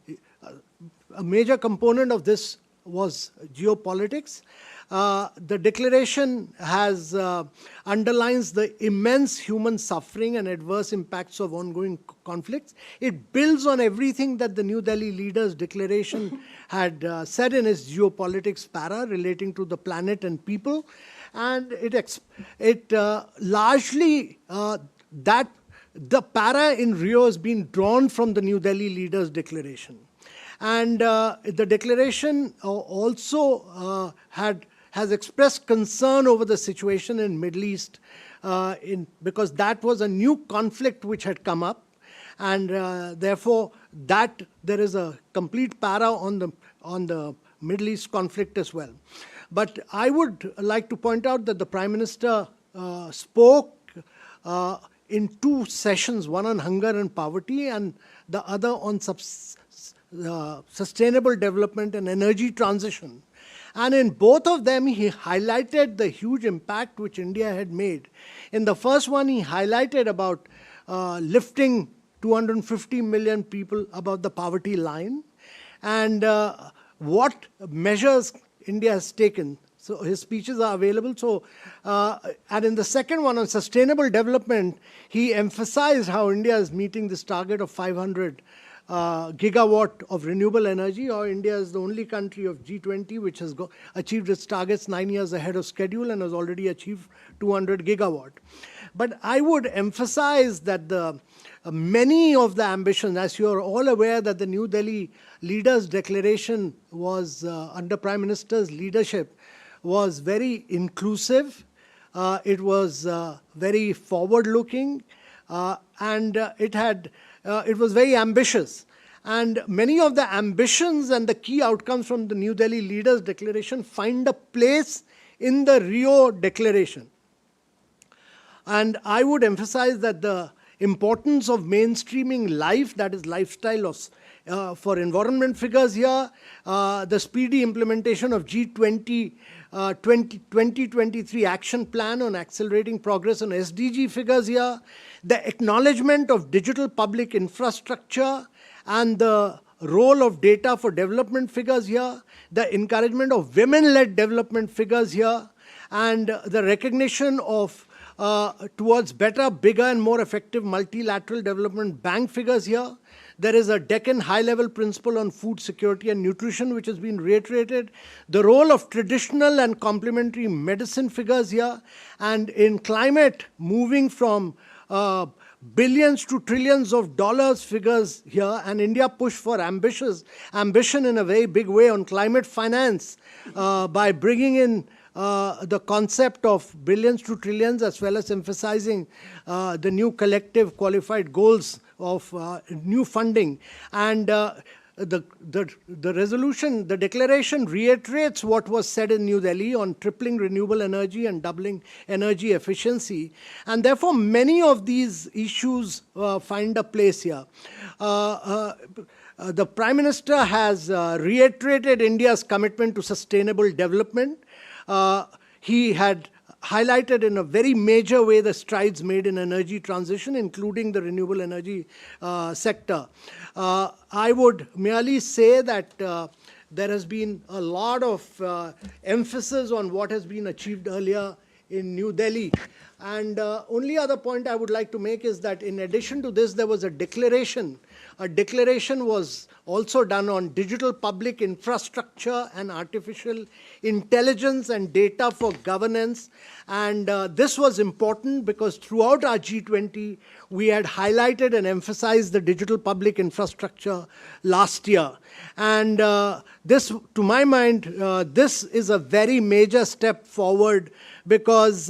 major component of this was geopolitics. The declaration has underlines the immense human suffering and adverse impacts of ongoing conflicts. It builds on everything that the New Delhi leaders' declaration had said in its geopolitics para relating to the planet and people. And it largely, that the para in Rio has been drawn from the New Delhi leaders' declaration. And the declaration also has expressed concern over the situation in Middle East because that was a new conflict which had come up. And therefore, that there is a complete para on the Middle East conflict as well. But I would like to point out that the Prime Minister spoke in 2 sessions, one on hunger and poverty and the other on sustainable development and energy transition. And in both of them, he highlighted the huge impact which India had made. In the first one, he highlighted about lifting 250 million people above the poverty line and what measures India has taken. So his speeches are available. So, and in the second one on sustainable development, he emphasized how India is meeting this target of 500 gigawatt of renewable energy, or India is the only country of G20 which has achieved its targets 9 years ahead of schedule and has already achieved 200 gigawatt. But I would emphasize that many of the ambitions, as you are all aware, that the New Delhi Leaders' Declaration was under Prime Minister's leadership, was very inclusive. It was very forward-looking, and it was very ambitious. And many of the ambitions and the key outcomes from the New Delhi Leaders' Declaration find a place in the Rio Declaration. And I would emphasize that the importance of mainstreaming life, that is lifestyle for environment figures here, the speedy implementation of G20 2023 action plan on accelerating progress on SDG figures here, the acknowledgement of digital public infrastructure and the role of data for development figures here, the encouragement of women-led development figures here, and the recognition of towards better, bigger and more effective multilateral development bank figures here. There is a Deccan high-level principle on food security and nutrition which has been reiterated. The role of traditional and complementary medicine figures here. And in climate, moving from billions to trillions of dollars figures here, and India push for ambition in a very big way on climate finance by bringing in the concept of billions to trillions, as well as emphasizing the new collective qualified goals of new funding. And the resolution, the declaration reiterates what was said in New Delhi on tripling renewable energy and doubling energy efficiency. And therefore, many of these issues find a place here. The Prime Minister has reiterated India's commitment to sustainable development. He had highlighted in a very major way the strides made in energy transition, including the renewable energy sector. I would merely say that there has been a lot of emphasis on what has been achieved earlier in New Delhi. And only other point I would like to make is that in addition to this, there was a declaration. A declaration was also done on digital public infrastructure and artificial intelligence and data for governance. And this was important because throughout our G20, we had highlighted and emphasized the digital public infrastructure last year. And this, to my mind, this is a very major step forward because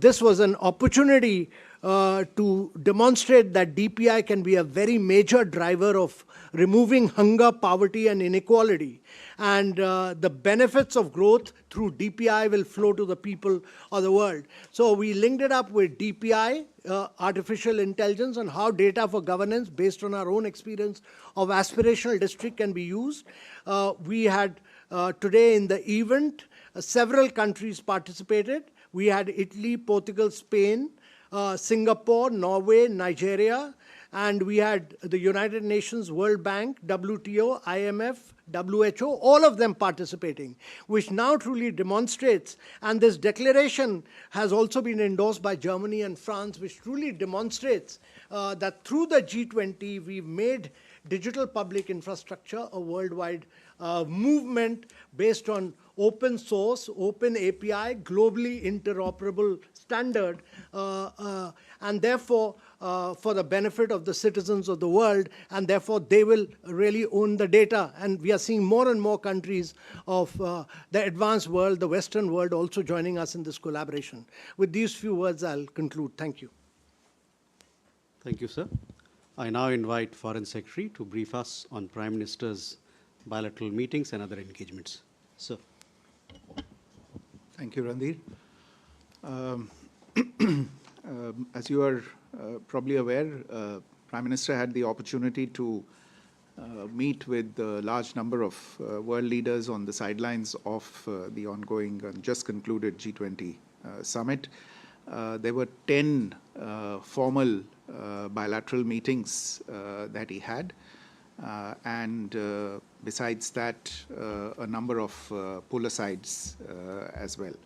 this was an opportunity to demonstrate that DPI can be a very major driver of removing hunger, poverty, and inequality. And the benefits of growth through DPI will flow to the people of the world. So we linked it up with DPI, artificial intelligence, and how data for governance based on our own experience of aspirational district can be used. We had today in the event, several countries participated. We had Italy, Portugal, Spain, Singapore, Norway, Nigeria, and we had the United Nations, World Bank, WTO, IMF, WHO, all of them participating, which now truly demonstrates, and this declaration has also been endorsed by Germany and France, which truly demonstrates that through the G20, we've made digital public infrastructure a worldwide movement based on open source, open API, globally interoperable standard, and therefore for the benefit of the citizens of the world, and therefore they will really own the data. And we are seeing more and more countries of the advanced world, the Western world, also joining us in this collaboration. With these few words, I'll conclude. Thank you. Thank you, sir. I now invite Foreign Secretary to brief us on Prime Minister's bilateral meetings and other engagements. Sir. Thank you, Randhir. As you are probably aware, Prime Minister had the opportunity to meet with a large number of world leaders on the sidelines of the ongoing and just concluded G20 summit. There were 10 formal bilateral meetings that he had, and besides that, a number of pull-asides as well.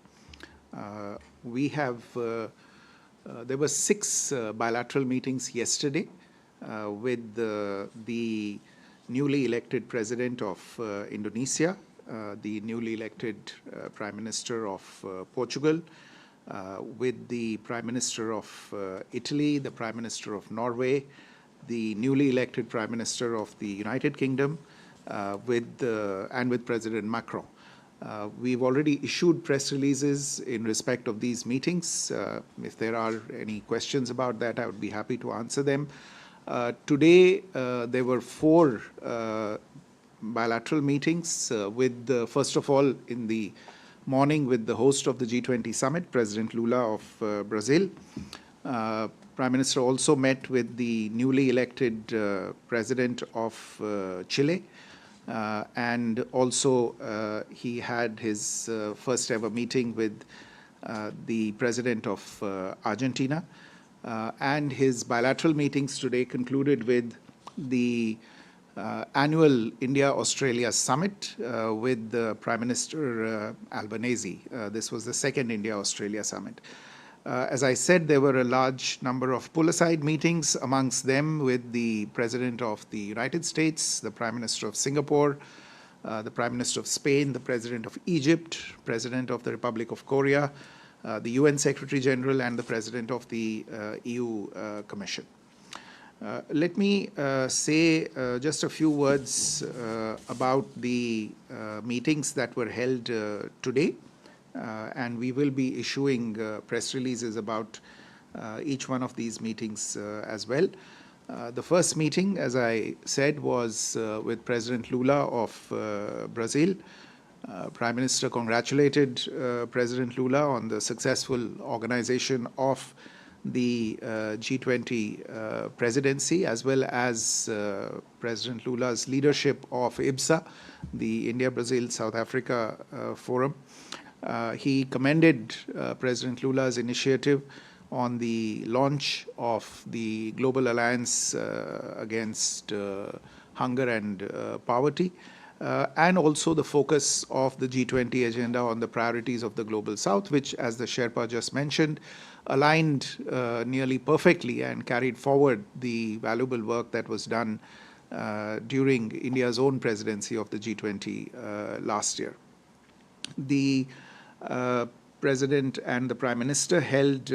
There were 6 bilateral meetings yesterday with the newly elected president of Indonesia, the newly elected Prime Minister of Portugal, with the Prime Minister of Italy, the Prime Minister of Norway, the newly elected Prime Minister of the United Kingdom, and with President Macron. We've already issued press releases in respect of these meetings. If there are any questions about that, I would be happy to answer them. Today, there were 4 bilateral meetings first of all, in the morning with the host of the G20 summit, President Lula of Brazil. Prime Minister also met with the newly elected president of Chile, and also he had his first ever meeting with the president of Argentina. And his bilateral meetings today concluded with the annual India-Australia summit with the Prime Minister Albanese. This was the second India-Australia summit. As I said, there were a large number of pull-aside meetings, amongst them with the President of the United States, the Prime Minister of Singapore, the Prime Minister of Spain, the President of Egypt, President of the Republic of Korea, the UN Secretary General, and the President of the EU Commission. Let me say just a few words about the meetings that were held today, and we will be issuing press releases about each one of these meetings as well. The first meeting, as I said, was with President Lula of Brazil. Prime Minister congratulated President Lula on the successful organization of the G20 presidency, as well as President Lula's leadership of IBSA, the India-Brazil-South Africa Forum. He commended President Lula's initiative on the launch of the Global Alliance Against Hunger and Poverty, and also the focus of the G20 agenda on the priorities of the Global South, which, as the Sherpa just mentioned, aligned nearly perfectly and carried forward the valuable work that was done during India's own presidency of the G20 last year. The President and the Prime Minister held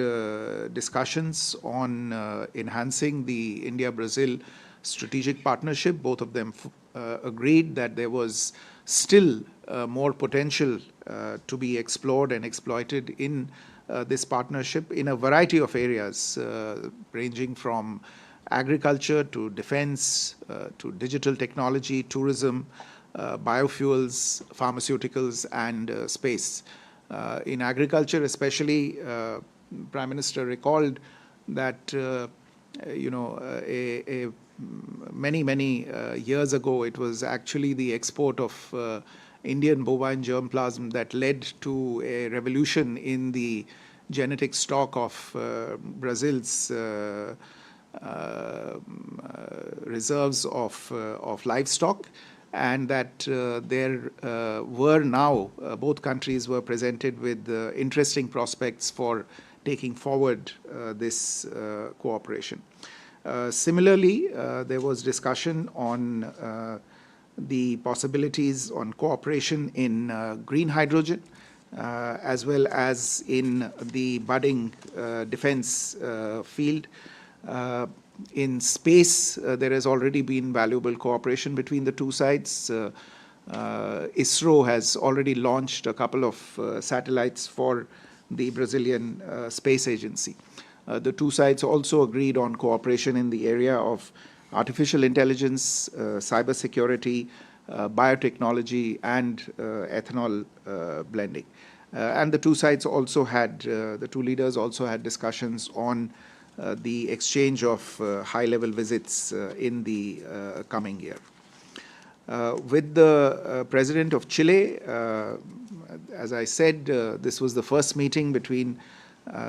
discussions on enhancing the India-Brazil strategic partnership. Both of them agreed that there was still more potential to be explored and exploited in this partnership in a variety of areas, ranging from agriculture to defense, to digital technology, tourism, biofuels, pharmaceuticals, and space. In agriculture especially, Prime Minister recalled that many years ago, it was actually the export of Indian bovine germplasm that led to a revolution in the genetic stock of Brazil's reserves of livestock, and that there were now, both countries were presented with interesting prospects for taking forward this cooperation. Similarly, there was discussion on the possibilities on cooperation in green hydrogen, as well as in the budding defense field. In space, there has already been valuable cooperation between the two sides. ISRO has already launched a couple of satellites for the Brazilian Space Agency. The two sides also agreed on cooperation in the area of artificial intelligence, cybersecurity, biotechnology, and ethanol blending. And the two sides also had, the two leaders also had discussions on the exchange of high-level visits in the coming year. With the President of Chile, as I said, this was the first meeting between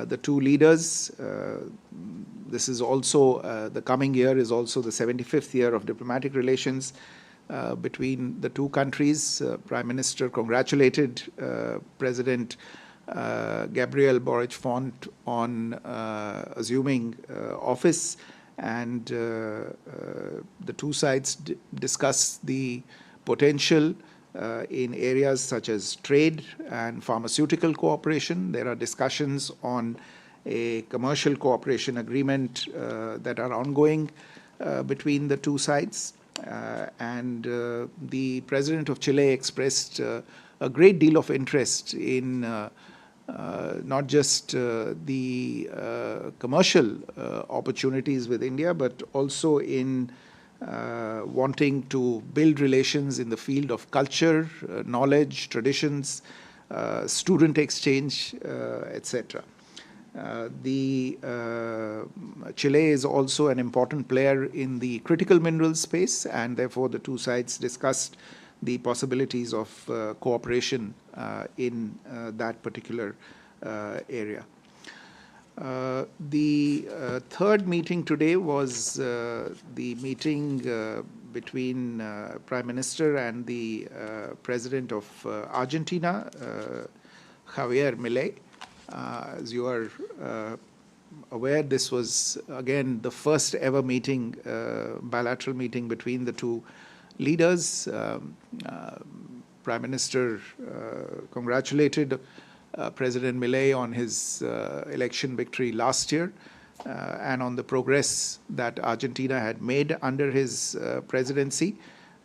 the two leaders. This is also, the coming year is also the 75th year of diplomatic relations. between the two countries. Prime Minister congratulated President Gabriel Boric Font on assuming office, and the two sides discussed the potential in areas such as trade and pharmaceutical cooperation. There are discussions on a commercial cooperation agreement that are ongoing between the two sides. And the President of Chile expressed a great deal of interest in not just the commercial opportunities with India, but also in wanting to build relations in the field of culture, knowledge, traditions, student exchange, etc. Chile is also an important player in the critical minerals space, and therefore the two sides discussed the possibilities of cooperation in that particular area. The third meeting today was the meeting between Prime Minister and the President of Argentina, Javier Milei. As you are aware, this was again the first ever meeting, bilateral meeting between the two leaders. Prime Minister congratulated President Milei on his election victory last year and on the progress that Argentina had made under his presidency.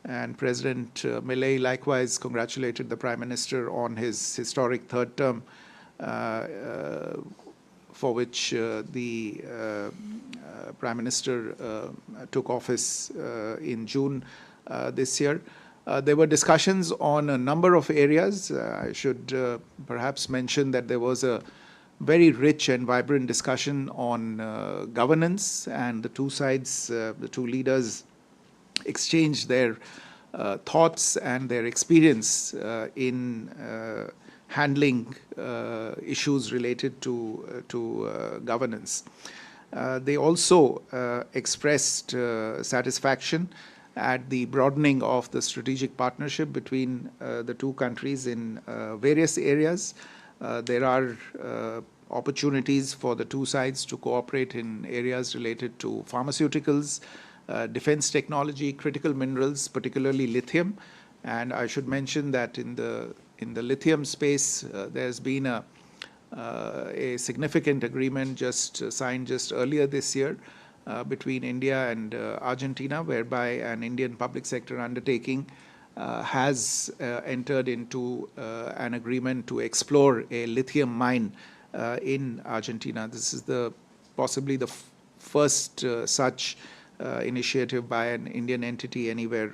And President Milei likewise congratulated the Prime Minister on his historic third term, for which the Prime Minister took office in June this year. There were discussions on a number of areas. I should perhaps mention that there was a very rich and vibrant discussion on governance, and the two sides, the two leaders, exchanged their thoughts and their experience in handling issues related to governance. They also expressed satisfaction at the broadening of the strategic partnership between the two countries in various areas. There are opportunities for the two sides to cooperate in areas related to pharmaceuticals, defense technology, critical minerals, particularly lithium. And I should mention that in the lithium space, there's been a significant agreement signed just earlier this year between India and Argentina, whereby an Indian public sector undertaking has entered into an agreement to explore a lithium mine in Argentina. This is possibly the first such initiative by an Indian entity anywhere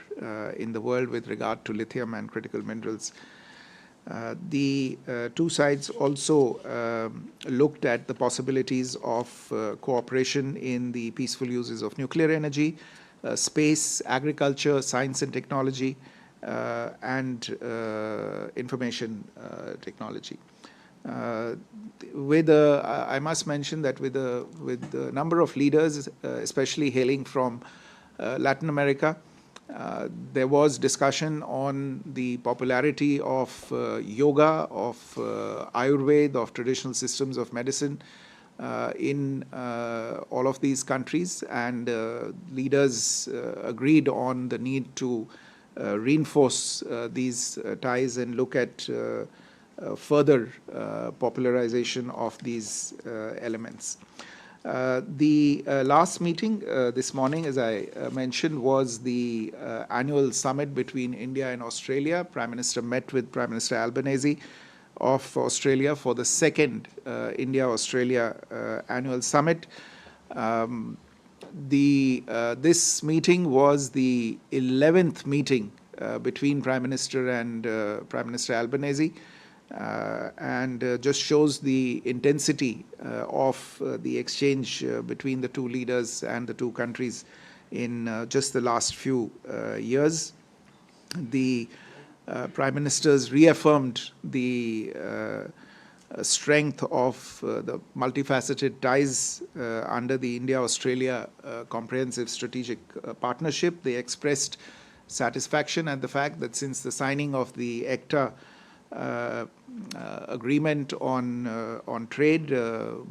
in the world with regard to lithium and critical minerals. The two sides also looked at the possibilities of cooperation in the peaceful uses of nuclear energy, space, agriculture, science and technology, and information technology. I must mention that with the number of leaders, especially hailing from Latin America, there was discussion on the popularity of yoga, of Ayurveda, of traditional systems of medicine in all of these countries, and leaders agreed on the need to reinforce these ties and look at further popularization of these elements. The last meeting this morning, as I mentioned, was the annual summit between India and Australia. Prime Minister met with Prime Minister Albanese of Australia for the second India-Australia annual summit. This meeting was the 11th meeting between Prime Minister and Prime Minister Albanese. And just shows the intensity of the exchange between the two leaders and the two countries in just the last few years. The Prime Ministers reaffirmed the strength of the multifaceted ties under the India-Australia Comprehensive Strategic Partnership. They expressed satisfaction at the fact that since the signing of the ECTA agreement on trade,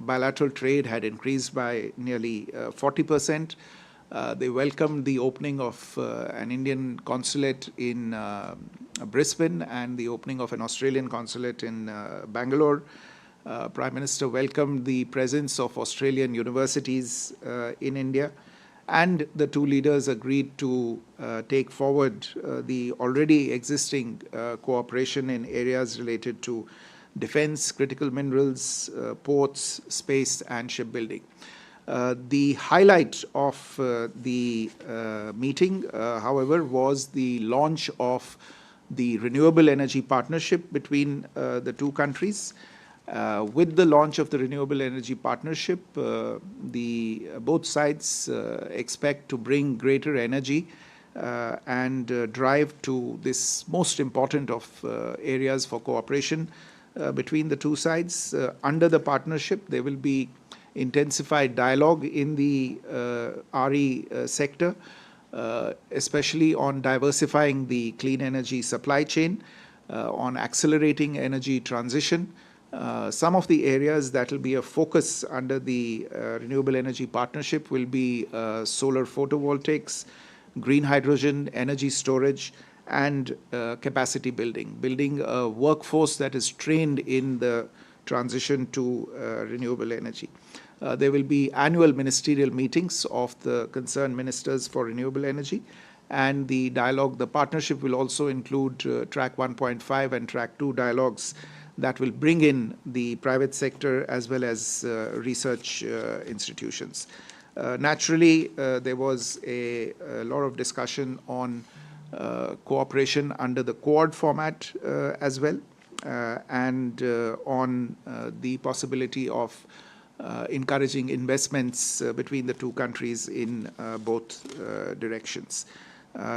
bilateral trade had increased by nearly 40%. They welcomed the opening of an Indian consulate in Brisbane and the opening of an Australian consulate in Bangalore. Prime Minister welcomed the presence of Australian universities in India, and the two leaders agreed to take forward the already existing cooperation in areas related to defense, critical minerals, ports, space, and shipbuilding. The highlight of the meeting, however, was the launch of the renewable energy partnership between the two countries. With the launch of the renewable energy partnership, both sides expect to bring greater energy and drive to this most important of areas for cooperation between the two sides. Under the partnership, there will be intensified dialogue in the RE sector, especially on diversifying the clean energy supply chain, on accelerating energy transition. Some of the areas that will be a focus under the renewable energy partnership will be solar photovoltaics, green hydrogen, energy storage, and capacity building a workforce that is trained in the transition to renewable energy. There will be annual ministerial meetings of the concerned ministers for renewable energy, and the dialogue, the partnership will also include track 1.5 and track 2 dialogues that will bring in the private sector as well as research institutions. Naturally, there was a lot of discussion on cooperation under the Quad format as well, and on the possibility of encouraging investments between the two countries in both directions.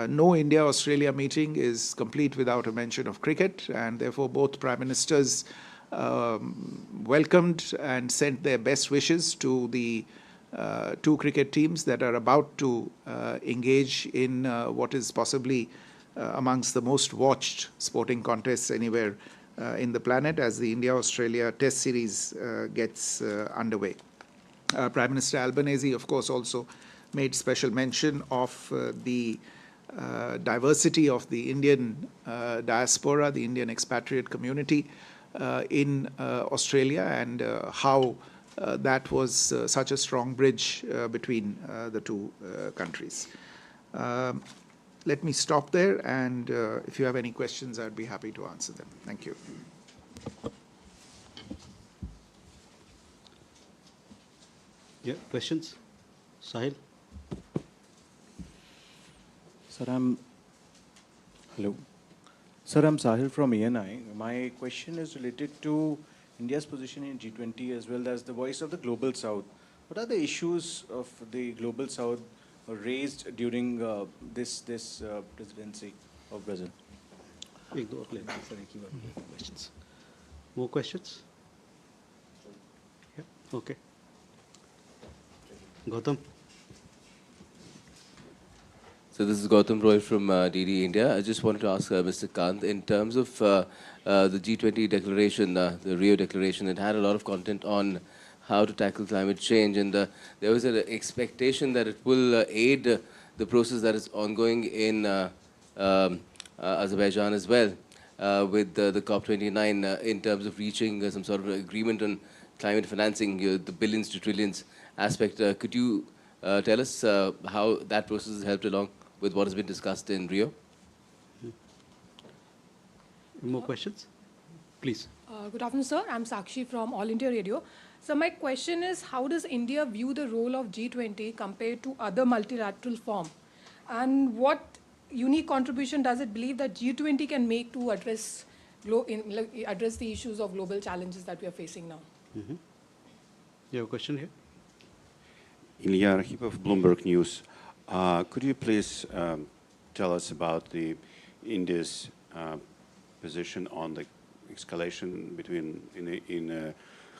No India-Australia meeting is complete without a mention of cricket, and therefore both Prime Ministers welcomed and sent their best wishes to the two cricket teams that are about to engage in what is possibly amongst the most watched sporting contests anywhere in the planet as the India-Australia Test Series gets underway. Prime Minister Albanese, of course, also made special mention of the diversity of the Indian diaspora, the Indian expatriate community in Australia, and how that was such a strong bridge between the two countries. Let me stop there, and if you have any questions, I'd be happy to answer them. Thank you. Yeah, questions? Sahil? Sir, I'm Sahil from ENI. My question is related to India's position in G20 as well as the voice of the Global South. What are the issues of the Global South raised during this presidency of Brazil? Questions. More questions? Yeah. Okay. Gautam. So this is Gautam Roy from DD India. I just wanted to ask Mr. Kant, in terms of the G20 declaration, the Rio declaration, it had a lot of content on how to tackle climate change, and there was an expectation that it will aid the process that is ongoing in Azerbaijan as well, with the COP29 in terms of reaching some sort of agreement on climate financing, the billions to trillions aspect. Could you tell us how that process has helped along with what has been discussed in Rio? More questions? Please. Good afternoon, sir. I'm Sakshi from All India Radio. So my question is, how does India view the role of G20 compared to other multilateral forums? And what unique contribution does it believe that G20 can make to address the issues of global challenges that we are facing now? Mm-hmm. You have a question here? Ilya Arkhipov, Bloomberg News. Could you please tell us about India's position on the escalation between in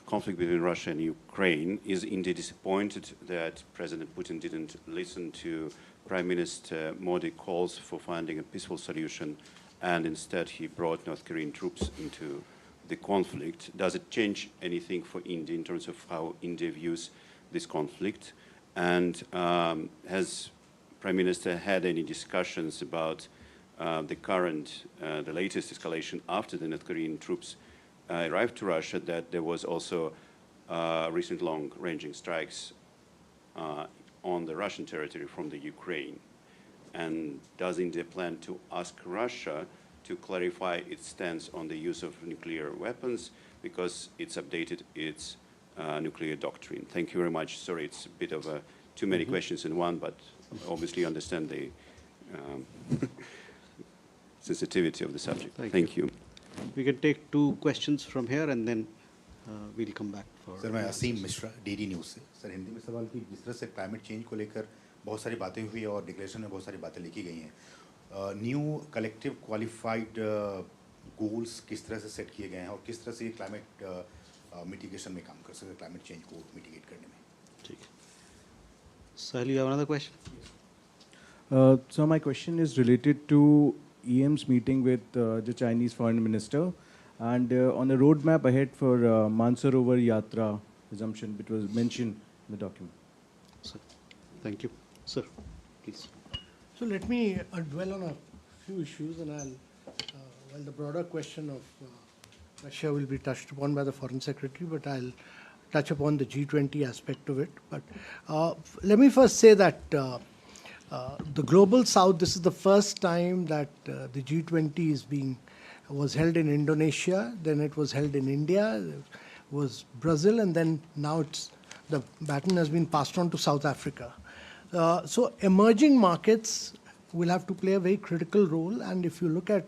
conflict between Russia and Ukraine. Is India disappointed that President Putin didn't listen to Prime Minister Modi calls for finding a peaceful solution, and instead he brought North Korean troops into the conflict? Does it change anything for India in terms of how India views this conflict? And has Prime Minister had any discussions about the latest escalation after the North Korean troops arrived to Russia, that there was also recent long-ranging strikes on the Russian territory from the Ukraine? And does India plan to ask Russia to clarify its stance on the use of nuclear weapons because it's updated its nuclear doctrine? Thank you very much. Sorry, it's a bit of too many questions in one, but obviously understand the sensitivity of the subject. Thank you. We can take 2 questions from here and then we'll come back for. Sir मैं असीम Mishra DD news से। Sir Hindi में सवाल कि जिस तरह से climate change को लेकर बहुत सारी बातें हुई और डिक्लेरेशन में बहुत सारी बातें लिखी गई हैं, न्यू कलेक्टिव क्वालिफाइड गोल्स किस तरह से सेट किए गए हैं और किस तरह से ये क्लाइमेट मिटिगेशन में काम कर सकते हैं, क्लाइमेट चेंज को मिटिगेट करने में? ठीक है। Sahil, you have another question? So my question is related to EM's meeting with the Chinese foreign minister, and on the roadmap ahead for Mansarovar Yatra resumption, which was mentioned in the document. Sir, thank you. Sir, please. So let me dwell on a few issues, and I'll, while the broader question of Russia will be touched upon by the Foreign Secretary, but I'll touch upon the G20 aspect of it. But let me first say that the Global South, this is the first time that the G20 was held in Indonesia, then it was held in India, it was Brazil, and then now the baton has been passed on to South Africa. So emerging markets will have to play a very critical role, and if you look at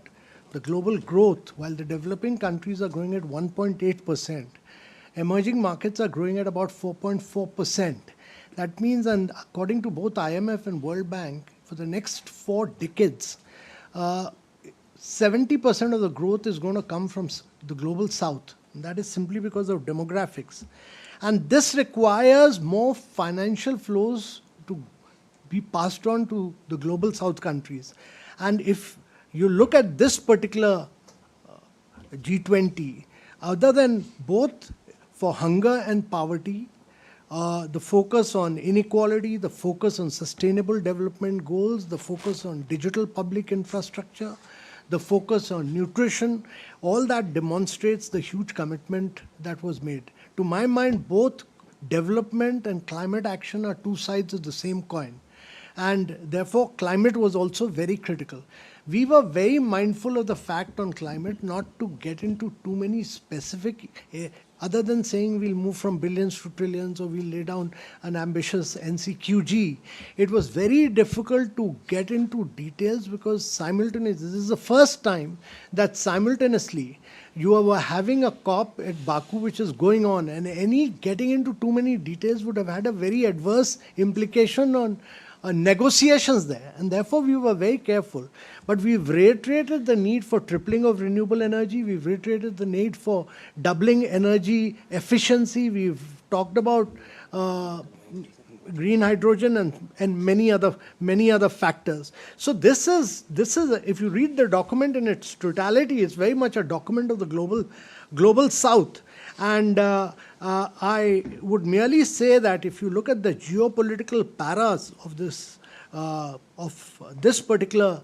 the global growth, while the developing countries are growing at 1.8%, emerging markets are growing at about 4.4%. That means, and according to both IMF and World Bank, for the next 4 decades, 70% of the growth is going to come from the global south. And that is simply because of demographics. And this requires more financial flows to be passed on to the global south countries. And if you look at this particular G20, other than both for hunger and poverty, the focus on inequality, the focus on sustainable development goals, the focus on digital public infrastructure, the focus on nutrition, all that demonstrates the huge commitment that was made. To my mind, both development and climate action are 2 sides of the same coin. And therefore, climate was also very critical. We were very mindful of the fact on climate not to get into too many specific, other than saying we'll move from billions to trillions or we'll lay down an ambitious NCQG. It was very difficult to get into details because simultaneously, this is the first time that simultaneously you were having a COP at Baku which is going on, and any getting into too many details would have had a very adverse implication on negotiations there, and therefore we were very careful. But we've reiterated the need for tripling of renewable energy, we've reiterated the need for doubling energy efficiency, we've talked about green hydrogen and many other factors. So this is if you read the document in its totality, it's very much a document of the global south. And I would merely say that if you look at the geopolitical paras of this particular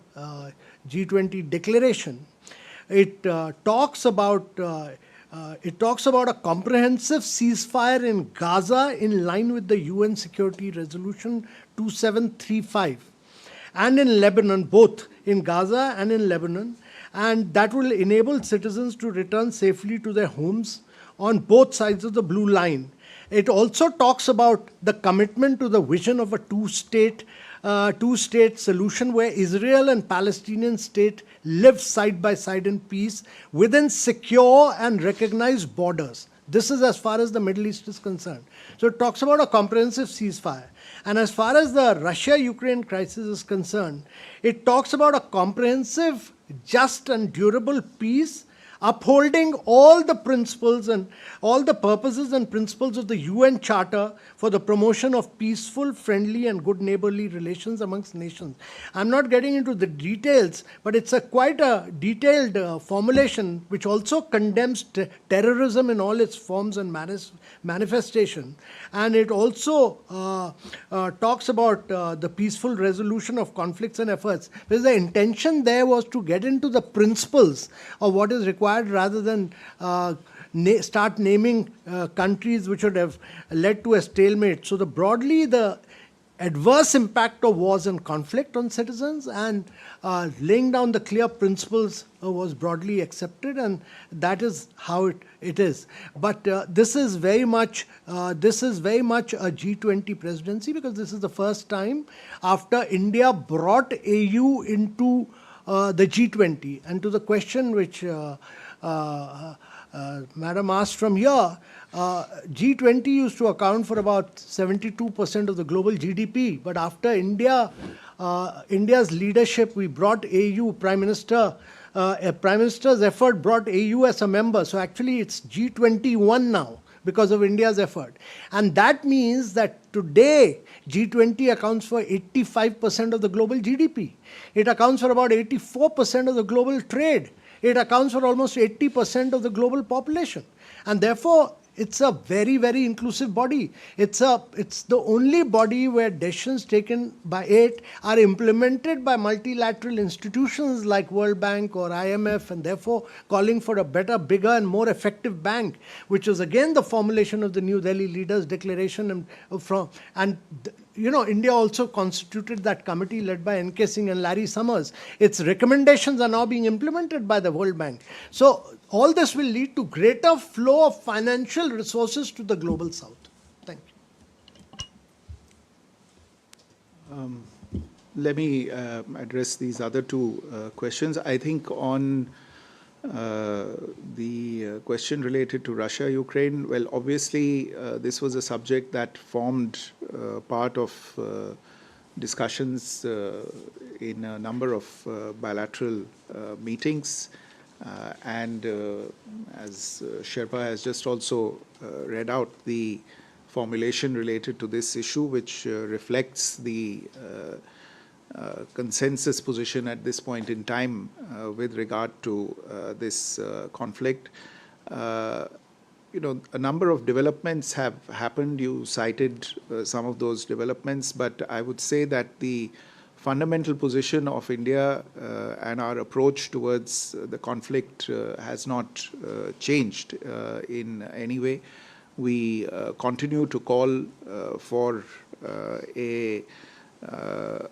G20 declaration, it talks about a comprehensive ceasefire in Gaza in line with the UN Security Resolution 2735, and in Lebanon, both in Gaza and in Lebanon, and that will enable citizens to return safely to their homes on both sides of the blue line. It also talks about the commitment to the vision of a two-state solution where Israel and Palestinian state live side by side in peace within secure and recognized borders. This is as far as the Middle East is concerned. So it talks about a comprehensive ceasefire. And as far as the Russia-Ukraine crisis is concerned, it talks about a comprehensive, just and durable peace upholding all the principles and all the purposes and principles of the UN Charter for the promotion of peaceful, friendly and good neighborly relations amongst nations. I'm not getting into the details, but it's quite a detailed formulation which also condemns terrorism in all its forms and manifestation. And it also talks about the peaceful resolution of conflicts and efforts, because the intention there was to get into the principles of what is required rather than start naming countries which would have led to a stalemate. So broadly the adverse impact of wars and conflict on citizens and laying down the clear principles was broadly accepted, and that is how it is. But this is very much a G20 presidency, because this is the first time after India brought AU into the G20. And to the question which Madam asked from here, G20 used to account for about 72% of the global GDP, but after India's leadership, we brought AU. Prime Minister's effort brought AU as a member. So actually it's G21 now because of India's effort. And that means that today G20 accounts for 85% of the global GDP. It accounts for about 84% of the global trade. It accounts for almost 80% of the global population. And therefore, it's a very, very inclusive body. It's the only body where decisions taken by it are implemented by multilateral institutions like World Bank or IMF, and therefore calling for a better, bigger and more effective bank, which was again the formulation of the New Delhi Leaders Declaration. India also constituted that committee led by N.K. Singh and Larry Summers. Its recommendations are now being implemented by the World Bank. So all this will lead to greater flow of financial resources to the global south. Thank you. Let me address these other two questions. I think on the question related to Russia, Ukraine, well, obviously this was a subject that formed part of discussions in a number of bilateral meetings. And as Sherpa has just also read out the formulation related to this issue, which reflects the consensus position at this point in time with regard to this conflict. A number of developments have happened. You cited some of those developments, but I would say that the fundamental position of India and our approach towards the conflict has not changed in any way. We continue to call for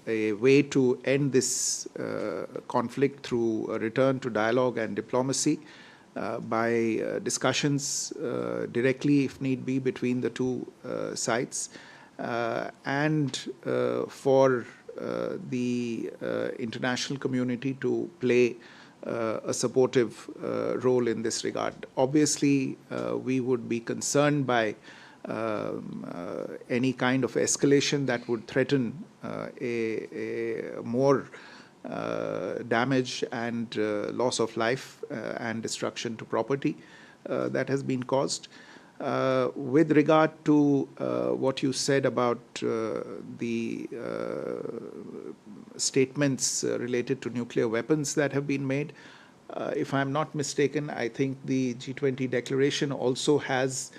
a way to end this conflict through a return to dialogue and diplomacy by discussions directly, if need be, between the two sides, and for the international community to play a supportive role in this regard. Obviously, we would be concerned by any kind of escalation that would threaten a more damage and loss of life and destruction to property that has been caused. With regard to what you said about the statements related to nuclear weapons that have been made, if I'm not mistaken, I think the G20 declaration also has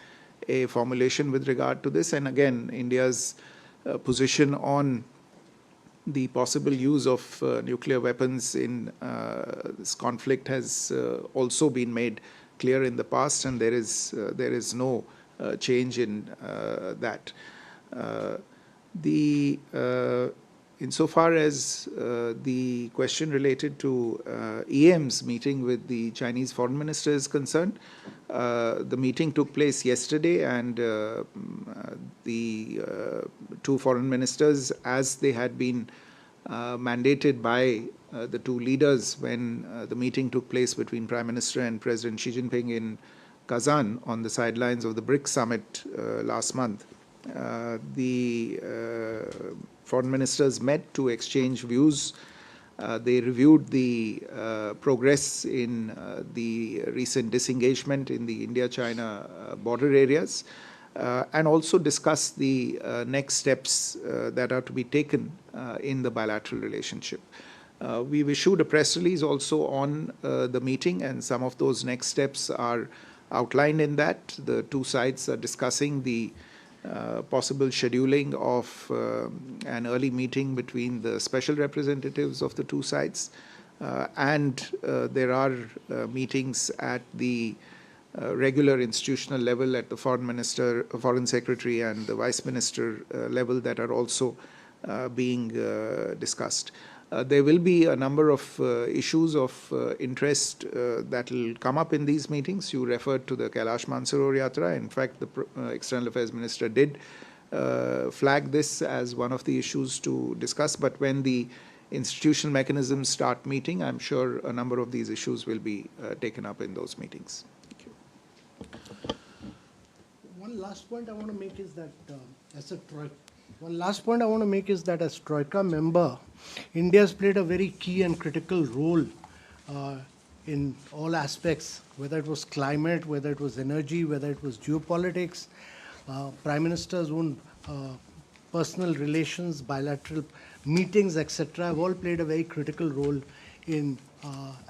a formulation with regard to this. And again, India's position on the possible use of nuclear weapons in this conflict has also been made clear in the past, and there is no change in that. Insofar as the question related to EM's meeting with the Chinese foreign minister is concerned, the meeting took place yesterday, and the two foreign ministers, as they had been mandated by the two leaders when the meeting took place between Prime Minister and President Xi Jinping in Kazan on the sidelines of the BRICS summit last month. The foreign ministers met to exchange views They reviewed the progress in the recent disengagement in the India-China border areas, and also discussed the next steps that are to be taken in the bilateral relationship. We've issued a press release also on the meeting, and some of those next steps are outlined in that. The two sides are discussing the possible scheduling of an early meeting between the special representatives of the two sides, and there are meetings at the regular institutional level at the foreign minister, foreign secretary, and the vice minister level that are also being discussed. There will be a number of issues of interest that will come up in these meetings. You referred to the Kailash Mansarovar Yatra. In fact, the External Affairs Minister did flag this as one of the issues to discuss. But when the institutional mechanisms start meeting, I'm sure a number of these issues will be taken up in those meetings. Thank you. One last point I want to make is that as Troika member, India has played a very key and critical role in all aspects, whether it was climate, whether it was energy, whether it was geopolitics. Prime Minister's own personal relations, bilateral meetings, etc., have all played a very critical role in,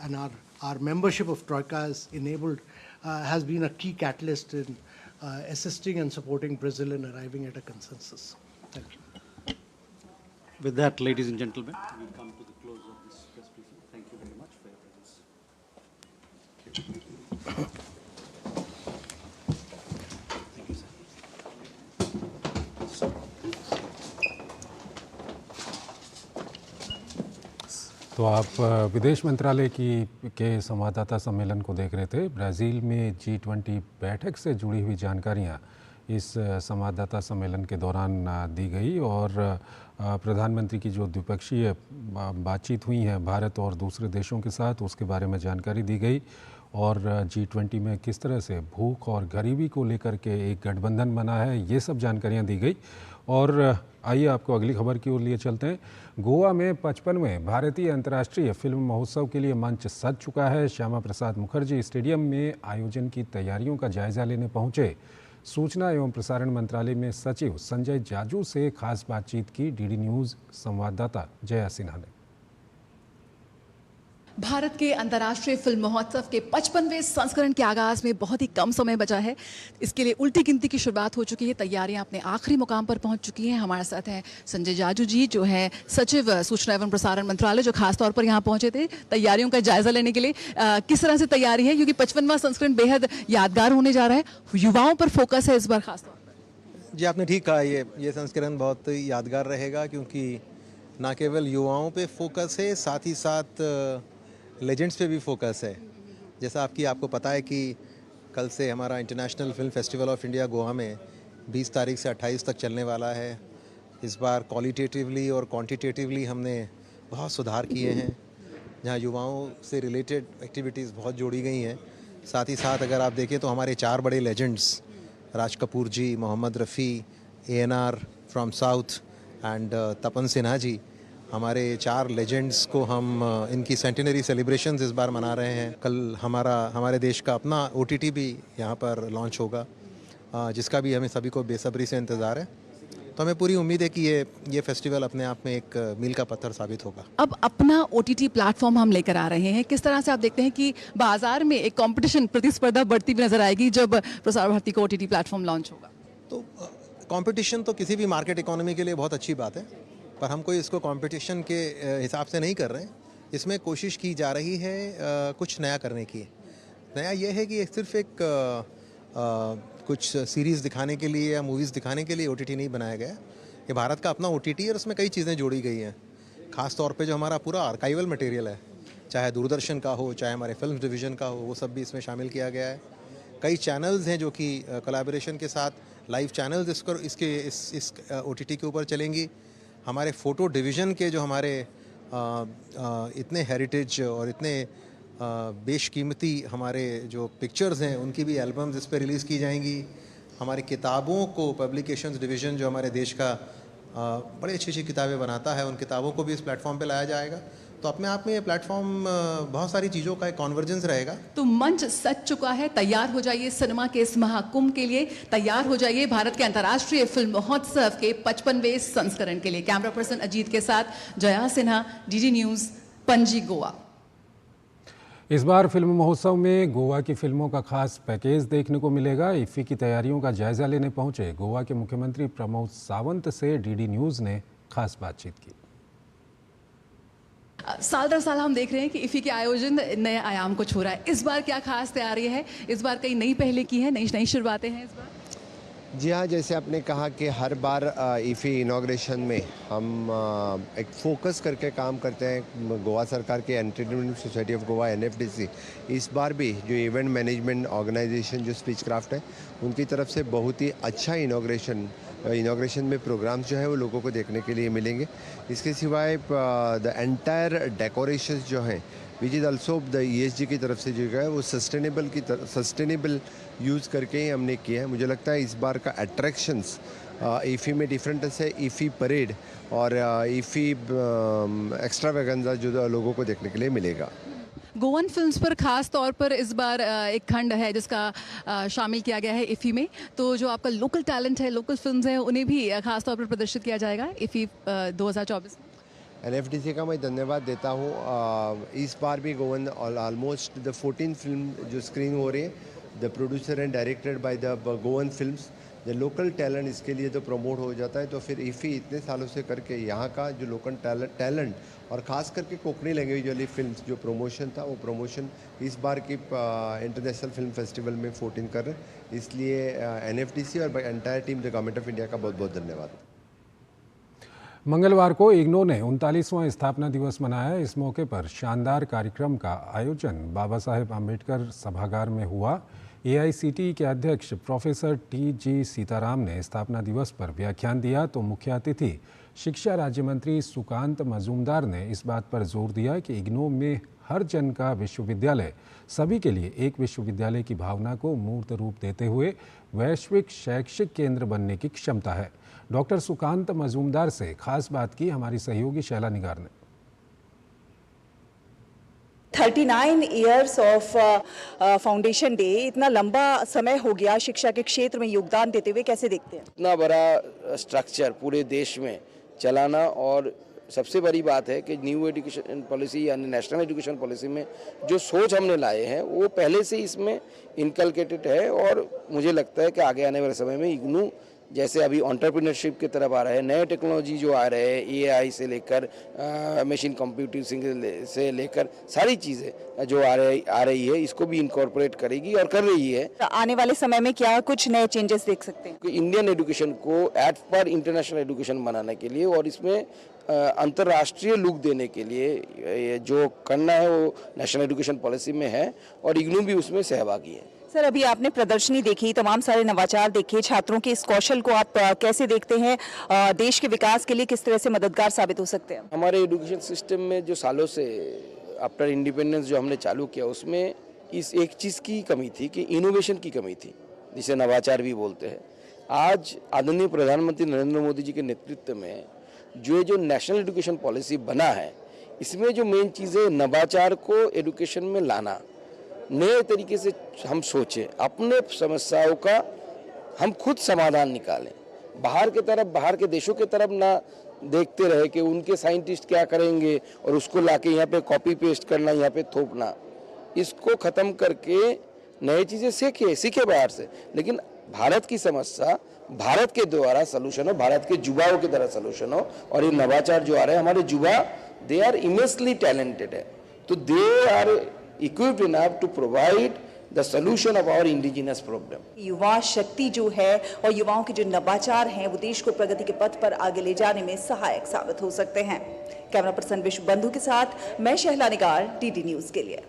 and our membership of Troika has enabled, has been a key catalyst in assisting and supporting Brazil in arriving at a consensus. Thank you. With that, ladies and gentlemen, we come to the close of this press briefing. Thank you very much for your presence. Thank you, sir. तो आप विदेश मंत्रालय के संवाददाता सम्मेलन को देख रहे थे। ब्राज़ील में G20 बैठक से जुड़ी हुई जानकारियां इस संवाददाता सम्मेलन के दौरान दी गई, और प्रधानमंत्री की जो द्विपक्षीय बातचीत हुई है भारत और दूसरे देशों के साथ, उसके बारे में जानकारी दी गई, और G20 में किस तरह से भूख और गरीबी को लेकर के एक गठबंधन बना है, ये सब जानकारियां दी गई। और आइए आपको अगली खबर की ओर लिए चलते हैं। गोवा में 55वें भारतीय अंतर्राष्ट्रीय फिल्म महोत्सव के लिए मंच सज चुका है। श्यामा प्रसाद मुखर्जी स्टेडियम में आयोजन की तैयारियों का जायजा लेने पहुंचे सूचना एवं प्रसारण मंत्रालय में सचिव संजय जाजू से खास बातचीत की डीडी न्यूज़ संवाददाता जया सिन्हा ने। भारत के अंतर्राष्ट्रीय फिल्म महोत्सव के 55वें संस्करण के आगाज में बहुत ही कम समय बचा है। इसके लिए उल्टी गिनती की शुरुआत हो चुकी है। तैयारियां अपने आखिरी मुकाम पर पहुंच चुकी हैं। हमारे साथ हैं संजय जाजू जी, जो है सचिव सूचना एवं प्रसारण मंत्रालय, जो खास तौर पर यहां पहुंचे थे तैयारियों का जायजा लेने के लिए। किस तरह से तैयारी है, क्योंकि 55वां संस्करण बेहद यादगार होने जा रहा है, युवाओं पर फोकस है इस बार खास तौर पर। जी, आपने ठीक कहा, ये संस्करण बहुत यादगार रहेगा, क्योंकि न केवल युवाओं पर फोकस है, साथ ही साथ लेजेंड्स पे भी फोकस है। जैसा आपको पता है कि कल से हमारा international film festival of India Goa में 20 तारीख से 28 तक चलने वाला है। इस बार क्वालिटेटिवली और क्वांटिटेटिवली हमने बहुत सुधार किए हैं, जहां युवाओं से रिलेटेड एक्टिविटीज़ बहुत जोड़ी गई हैं। साथ ही साथ अगर आप देखें तो हमारे 4 बड़े legends, Raj Kapoor ji, Mohammed Rafi, ANR from south and Tapan Sinha ji, हमारे 4 लेजेंड्स को हम इनकी सेंटिनरी सेलिब्रेशंस इस बार मना रहे हैं। कल हमारे देश का अपना OTT भी यहाँ पर लॉन्च होगा, जिसका भी हमें सभी को बेसब्री से इंतज़ार है। तो हमें पूरी उम्मीद है कि ये फेस्टिवल अपने आप में एक मील का पत्थर साबित होगा। अब अपना OTT प्लेटफॉर्म हम लेकर आ रहे हैं। किस तरह से आप देखते हैं कि बाजार में एक कंपटीशन, प्रतिस्पर्धा बढ़ती हुई नजर आएगी जब प्रसार भारती का OTT प्लेटफॉर्म लॉन्च होगा? तो कंपटीशन तो किसी भी मार्केट इकोनॉमी के लिए बहुत अच्छी बात है, पर हम कोई इसको कंपटीशन के हिसाब से नहीं कर रहे हैं। इसमें कोशिश की जा रही है कुछ नया करने की। नया ये है कि सिर्फ एक कुछ सीरीज़ दिखाने के लिए या मूवीज़ दिखाने के लिए OTT नहीं बनाया गया। ये भारत का अपना OTT है और उसमें कई चीज़ें जोड़ी गई हैं। ख़ास तौर पे जो हमारा पूरा आर्काइवल मटेरियल है, चाहे दूरदर्शन का हो, चाहे हमारे फिल्म डिवीज़न का हो, वो सब भी इसमें शामिल किया गया है। कई चैनल्स हैं जो कि कोलैबोरेशन के साथ लाइव चैनल्स इस OTT के ऊपर चलेंगी। हमारे फ़ोटो डिवीज़न के जो हमारे इतने हेरिटेज और इतने बेशकीमती हमारे जो पिक्चर्स हैं, उनकी भी एल्बम्स इस पर रिलीज़ की जाएंगी। हमारी किताबों को पब्लिकेशंस डिवीज़न जो हमारे देश का बड़ी अच्छी अच्छी किताबें बनाता है, उन किताबों को भी इस प्लेटफॉर्म पे लाया जाएगा। तो अपने आप में ये प्लेटफॉर्म बहुत सारी चीज़ों का एक कॉन्वर्जेंस रहेगा। तो मंच सज चुका है, तैयार हो जाइए सिनेमा के इस महाकुंभ के लिए, तैयार हो जाइए भारत के अंतर्राष्ट्रीय फिल्म महोत्सव के 55वें संस्करण के लिए। कैमरा पर्सन अजीत के साथ जया सिन्हा, डीडी न्यूज़, पणजी, गोवा। इस बार फिल्म महोत्सव में गोवा की फिल्मों का खास पैकेज देखने को मिलेगा। इफ्फी की तैयारियों का जायजा लेने पहुंचे गोवा के मुख्यमंत्री प्रमोद सावंत से डीडी न्यूज़ ने खास बातचीत की। साल दर साल हम देख रहे हैं कि इफ्फी के आयोजन नए आयाम को छू रहा है। इस बार क्या खास तैयारी है? इस बार कई नई पहले की है, नई शुरुआतें हैं इस बार? जी हाँ, जैसे आपने कहा कि हर बार इफ़ी इनॉग्रेशन में हम एक फोकस करके काम करते हैं। गोवा सरकार के entertainment society of Goa NFDC इस बार भी जो इवेंट मैनेजमेंट ऑर्गेनाइजेशन जो स्पीचक्राफ्ट है उनकी तरफ से बहुत ही अच्छा इनॉग्रेशन में प्रोग्राम्स जो है वो लोगों को देखने के लिए मिलेंगे। इसके सिवाय द एंटायर डेकोरेशंस जो हैं which is also the ESG की तरफ से जो है वो सस्टेनेबल यूज़ करके ही हमने किया है। मुझे लगता है इस बार का अट्रैक्शंस इफ़ी में डिफरेंट है। इफ़ी परेड और इफ़ी एक्स्ट्रावेगेंजा जो लोगों को देखने के लिए मिलेगा। गोवन फिल्म्स पर खास तौर पर इस बार एक खंड है जिसका शामिल किया गया है इफ़ी में। तो जो आपका लोकल टैलेंट है, लोकल फिल्म्स हैं, उन्हें भी खास तौर पर प्रदर्शित किया जाएगा इफ़ी 2024 में। NFDC का मैं धन्यवाद देता हूँ। इस बार भी गोवन ऑलमोस्ट द 14 फिल्म जो स्क्रीन हो रही है, the producer and directed by the Goan films. The local talent इसके लिए तो प्रमोट हो जाता है। तो फिर इफ़ी इतने सालों से करके यहाँ का जो लोकल टैलेंट और ख़ास करके कोंकणी लैंग्वेज वाली फिल्म्स जो प्रमोशन था वो प्रमोशन इस बार की इंटरनेशनल फिल्म फेस्टिवल में 14 कर रहे हैं। इसलिए NFDC और entire team the government of India का बहुत बहुत धन्यवाद। मंगलवार को इग्नू ने 39वां स्थापना दिवस मनाया। इस मौके पर शानदार कार्यक्रम का आयोजन बाबा साहेब आम्बेडकर सभागार में हुआ। AICTE के अध्यक्ष प्रोफेसर TG सीताराम ने स्थापना दिवस पर व्याख्यान दिया तो मुख्य अतिथि शिक्षा राज्य मंत्री सुकांत मजूमदार ने इस बात पर जोर दिया कि इग्नू में हर जन का विश्वविद्यालय सभी के लिए एक विश्वविद्यालय की भावना को मूर्त रूप देते हुए वैश्विक शैक्षिक केंद्र बनने की क्षमता है। डॉक्टर सुकांत मजूमदार से खास बात की हमारी सहयोगी शैला निगार ने। 39 इयर्स ऑफ फाउंडेशन डे, इतना लंबा समय हो गया शिक्षा के क्षेत्र में योगदान देते हुए, कैसे देखते हैं? इतना बड़ा स्ट्रक्चर पूरे देश में चलाना, और सबसे बड़ी बात है कि न्यू एजुकेशन पॉलिसी यानी नेशनल एजुकेशन पॉलिसी में जो सोच हमने लाए हैं वो पहले से इसमें इनकलकेटेड है। और मुझे लगता है कि आगे आने वाले समय में इग्नू जैसे अभी एंटरप्रेन्योरशिप की तरफ आ रहा है, नए टेक्नोलॉजी जो आ रहे हैं, AI से लेकर मशीन कंप्यूटिंग से लेकर सारी चीज़ें जो आ रही है, इसको भी इनकॉर्पोरेट करेगी और कर रही है। आने वाले समय में क्या कुछ नए चेंजेस देख सकते हैं? इंडियन एजुकेशन को एट पर इंटरनेशनल एजुकेशन बनाने के लिए और इसमें अंतर्राष्ट्रीय लुक देने के लिए जो करना है वो नेशनल एजुकेशन पॉलिसी में है और इग्नू भी उसमें सहभागी है। सर, अभी आपने प्रदर्शनी देखी, तमाम सारे नवाचार देखे, छात्रों के इस कौशल को आप कैसे देखते हैं? देश के विकास के लिए किस तरह से मददगार साबित हो सकते हैं? हमारे एजुकेशन सिस्टम में जो सालों से आफ्टर इंडिपेंडेंस जो हमने चालू किया उसमें इस एक चीज़ की कमी थी कि इनोवेशन की कमी थी, जिसे नवाचार भी बोलते हैं। आज आदरणीय प्रधानमंत्री नरेंद्र मोदी जी के नेतृत्व में जो नेशनल एजुकेशन पॉलिसी बना है, इसमें जो मेन चीज़ है नवाचार को एजुकेशन में लाना, नए तरीके से हम सोचें, अपने समस्याओं का हम खुद समाधान निकालें, बाहर के देशों के तरफ ना देखते रहे कि उनके साइंटिस्ट क्या करेंगे और उसको लाके यहाँ पे कॉपी पेस्ट करना, यहाँ पे थोपना। इसको ख़त्म करके नई चीज़ें सीखे बाहर से, लेकिन भारत की समस्या भारत के द्वारा सलूशन हो, भारत के युवाओं की तरह सलूशन हो। और ये नवाचार जो आ रहे हैं, हमारे युवा दे आर इमेंसली टैलेंटेड है, तो they are equipped enough to provide the solution of our indigenous problem. युवा शक्ति जो है और युवाओं के जो नवाचार हैं वो देश को प्रगति के पथ पर आगे ले जाने में सहायक साबित हो सकते हैं। कैमरा पर्सन विश्व बंधु के साथ मैं शैला निगार, DD न्यूज़ के लिए।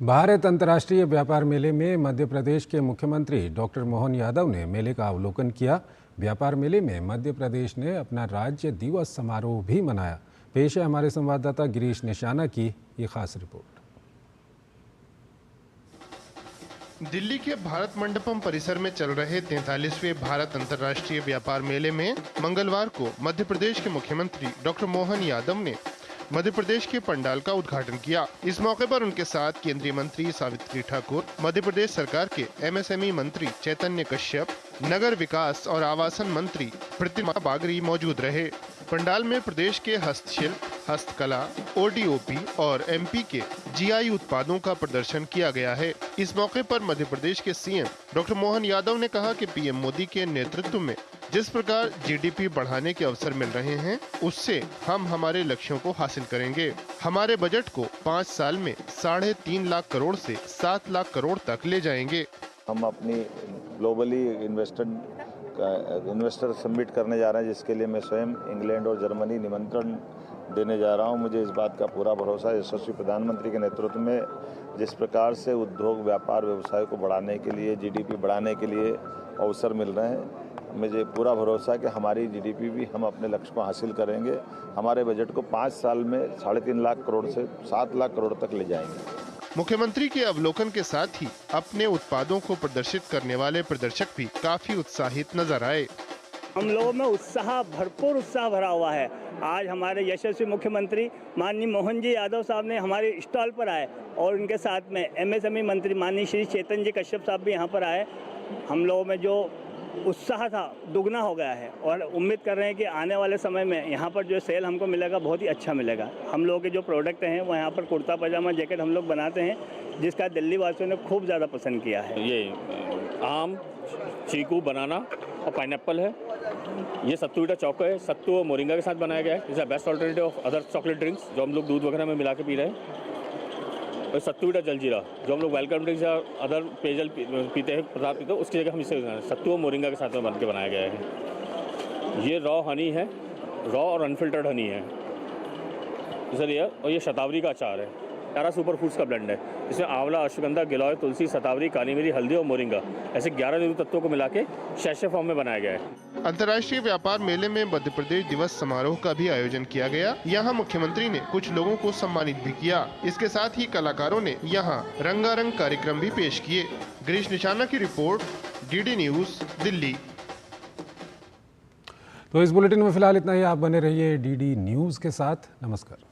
भारत अंतर्राष्ट्रीय व्यापार मेले में मध्य प्रदेश के मुख्यमंत्री डॉक्टर मोहन यादव ने मेले का अवलोकन किया। व्यापार मेले में मध्य प्रदेश ने अपना राज्य दिवस समारोह भी मनाया। पेश है हमारे संवाददाता गिरीश निशाना की ये खास रिपोर्ट। दिल्ली के भारत मंडपम परिसर में चल रहे 43वें भारत अंतर्राष्ट्रीय व्यापार मेले में मंगलवार को मध्य प्रदेश के मुख्यमंत्री डॉक्टर मोहन यादव ने मध्य प्रदेश के पंडाल का उद्घाटन किया। इस मौके पर उनके साथ केंद्रीय मंत्री सावित्री ठाकुर, मध्य प्रदेश सरकार के MSME मंत्री चैतन्य कश्यप, नगर विकास और आवासन मंत्री प्रतिमा बागरी मौजूद रहे। पंडाल में प्रदेश के हस्तशिल्प, हस्तकला, ODOP और MP के GI उत्पादों का प्रदर्शन किया गया है। इस मौके पर मध्य प्रदेश के CM डॉक्टर मोहन यादव ने कहा कि PM मोदी के नेतृत्व में जिस प्रकार GDP बढ़ाने के अवसर मिल रहे हैं, उससे हम हमारे लक्ष्यों को हासिल करेंगे। हमारे बजट को 5 साल में 3.5 लाख करोड़ से 7 लाख करोड़ तक ले जाएंगे। हम अपनी ग्लोबली इन्वेस्टर समिट करने जा रहे हैं, जिसके लिए मैं स्वयं इंग्लैंड और जर्मनी निमंत्रण देने जा रहा हूं। मुझे इस बात का पूरा भरोसा है, यशस्वी प्रधानमंत्री के नेतृत्व में जिस प्रकार से उद्योग, व्यापार, व्यवसाय को बढ़ाने के लिए, GDP बढ़ाने के लिए अवसर मिल रहे हैं, मुझे पूरा भरोसा है कि हमारी GDP भी हम अपने लक्ष्य को हासिल करेंगे। हमारे बजट को 5 साल में 3.5 लाख करोड़ से 7 लाख करोड़ तक ले जाएंगे। मुख्यमंत्री के अवलोकन के साथ ही अपने उत्पादों को प्रदर्शित करने वाले प्रदर्शक भी काफी उत्साहित नजर आए। हम लोगों में भरपूर उत्साह भरा हुआ है। आज हमारे यशस्वी मुख्यमंत्री माननीय मोहन जी यादव साहब ने हमारे स्टॉल पर आए और उनके साथ में MSME मंत्री माननीय श्री चैतन्य जी कश्यप साहब भी यहाँ पर आए। हम लोगों में जो उत्साह था दुगना हो गया है और उम्मीद कर रहे हैं कि आने वाले समय में यहाँ पर जो सेल हमको मिलेगा बहुत ही अच्छा मिलेगा। हम लोगों के जो प्रोडक्ट हैं वो यहाँ पर कुर्ता पजामा जैकेट हम लोग बनाते हैं, जिसका दिल्ली वासियों ने खूब ज़्यादा पसंद किया है। ये आम, चीकू, बनाना और पाइनएप्पल है। ये सत्तू ईटा चौको है, सत्तू और मोरिंगा के साथ बनाया गया है। Is the best alternative of other chocolate drinks जो हम लोग दूध वगैरह में मिला के पी रहे हैं। और सत्तू ईटा जलजीरा जो हम लोग वेलकम ड्रिंक्स या अदर पेयजल पीते हैं, पदार्थ पीते हैं, उसकी जगह हम इसे सत्तू और मोरिंगा के साथ में बन के बनाया गया है। ये रॉ हनी है, रॉ और अनफिल्टर्ड हनी है सर ये, और ये शतावरी का अचार है। 11 सुपर फूड्स का ब्लेंड है। इसमें आंवला, अश्वगंधा, गिलोय, तुलसी, शतावरी, काली मिरी, हल्दी और मोरिंगा ऐसे 11 नींबू तत्वों को मिला के शैशे फॉर्म में बनाया गया है। अंतर्राष्ट्रीय व्यापार मेले में मध्य प्रदेश दिवस समारोह का भी आयोजन किया गया। यहाँ मुख्यमंत्री ने कुछ लोगों को सम्मानित भी किया। इसके साथ ही कलाकारों ने यहाँ रंगारंग कार्यक्रम भी पेश किए। गिरीश निशाना की रिपोर्ट, DD न्यूज, दिल्ली। तो इस बुलेटिन में फिलहाल इतना ही। आप बने रहिए DD न्यूज के साथ। नमस्कार।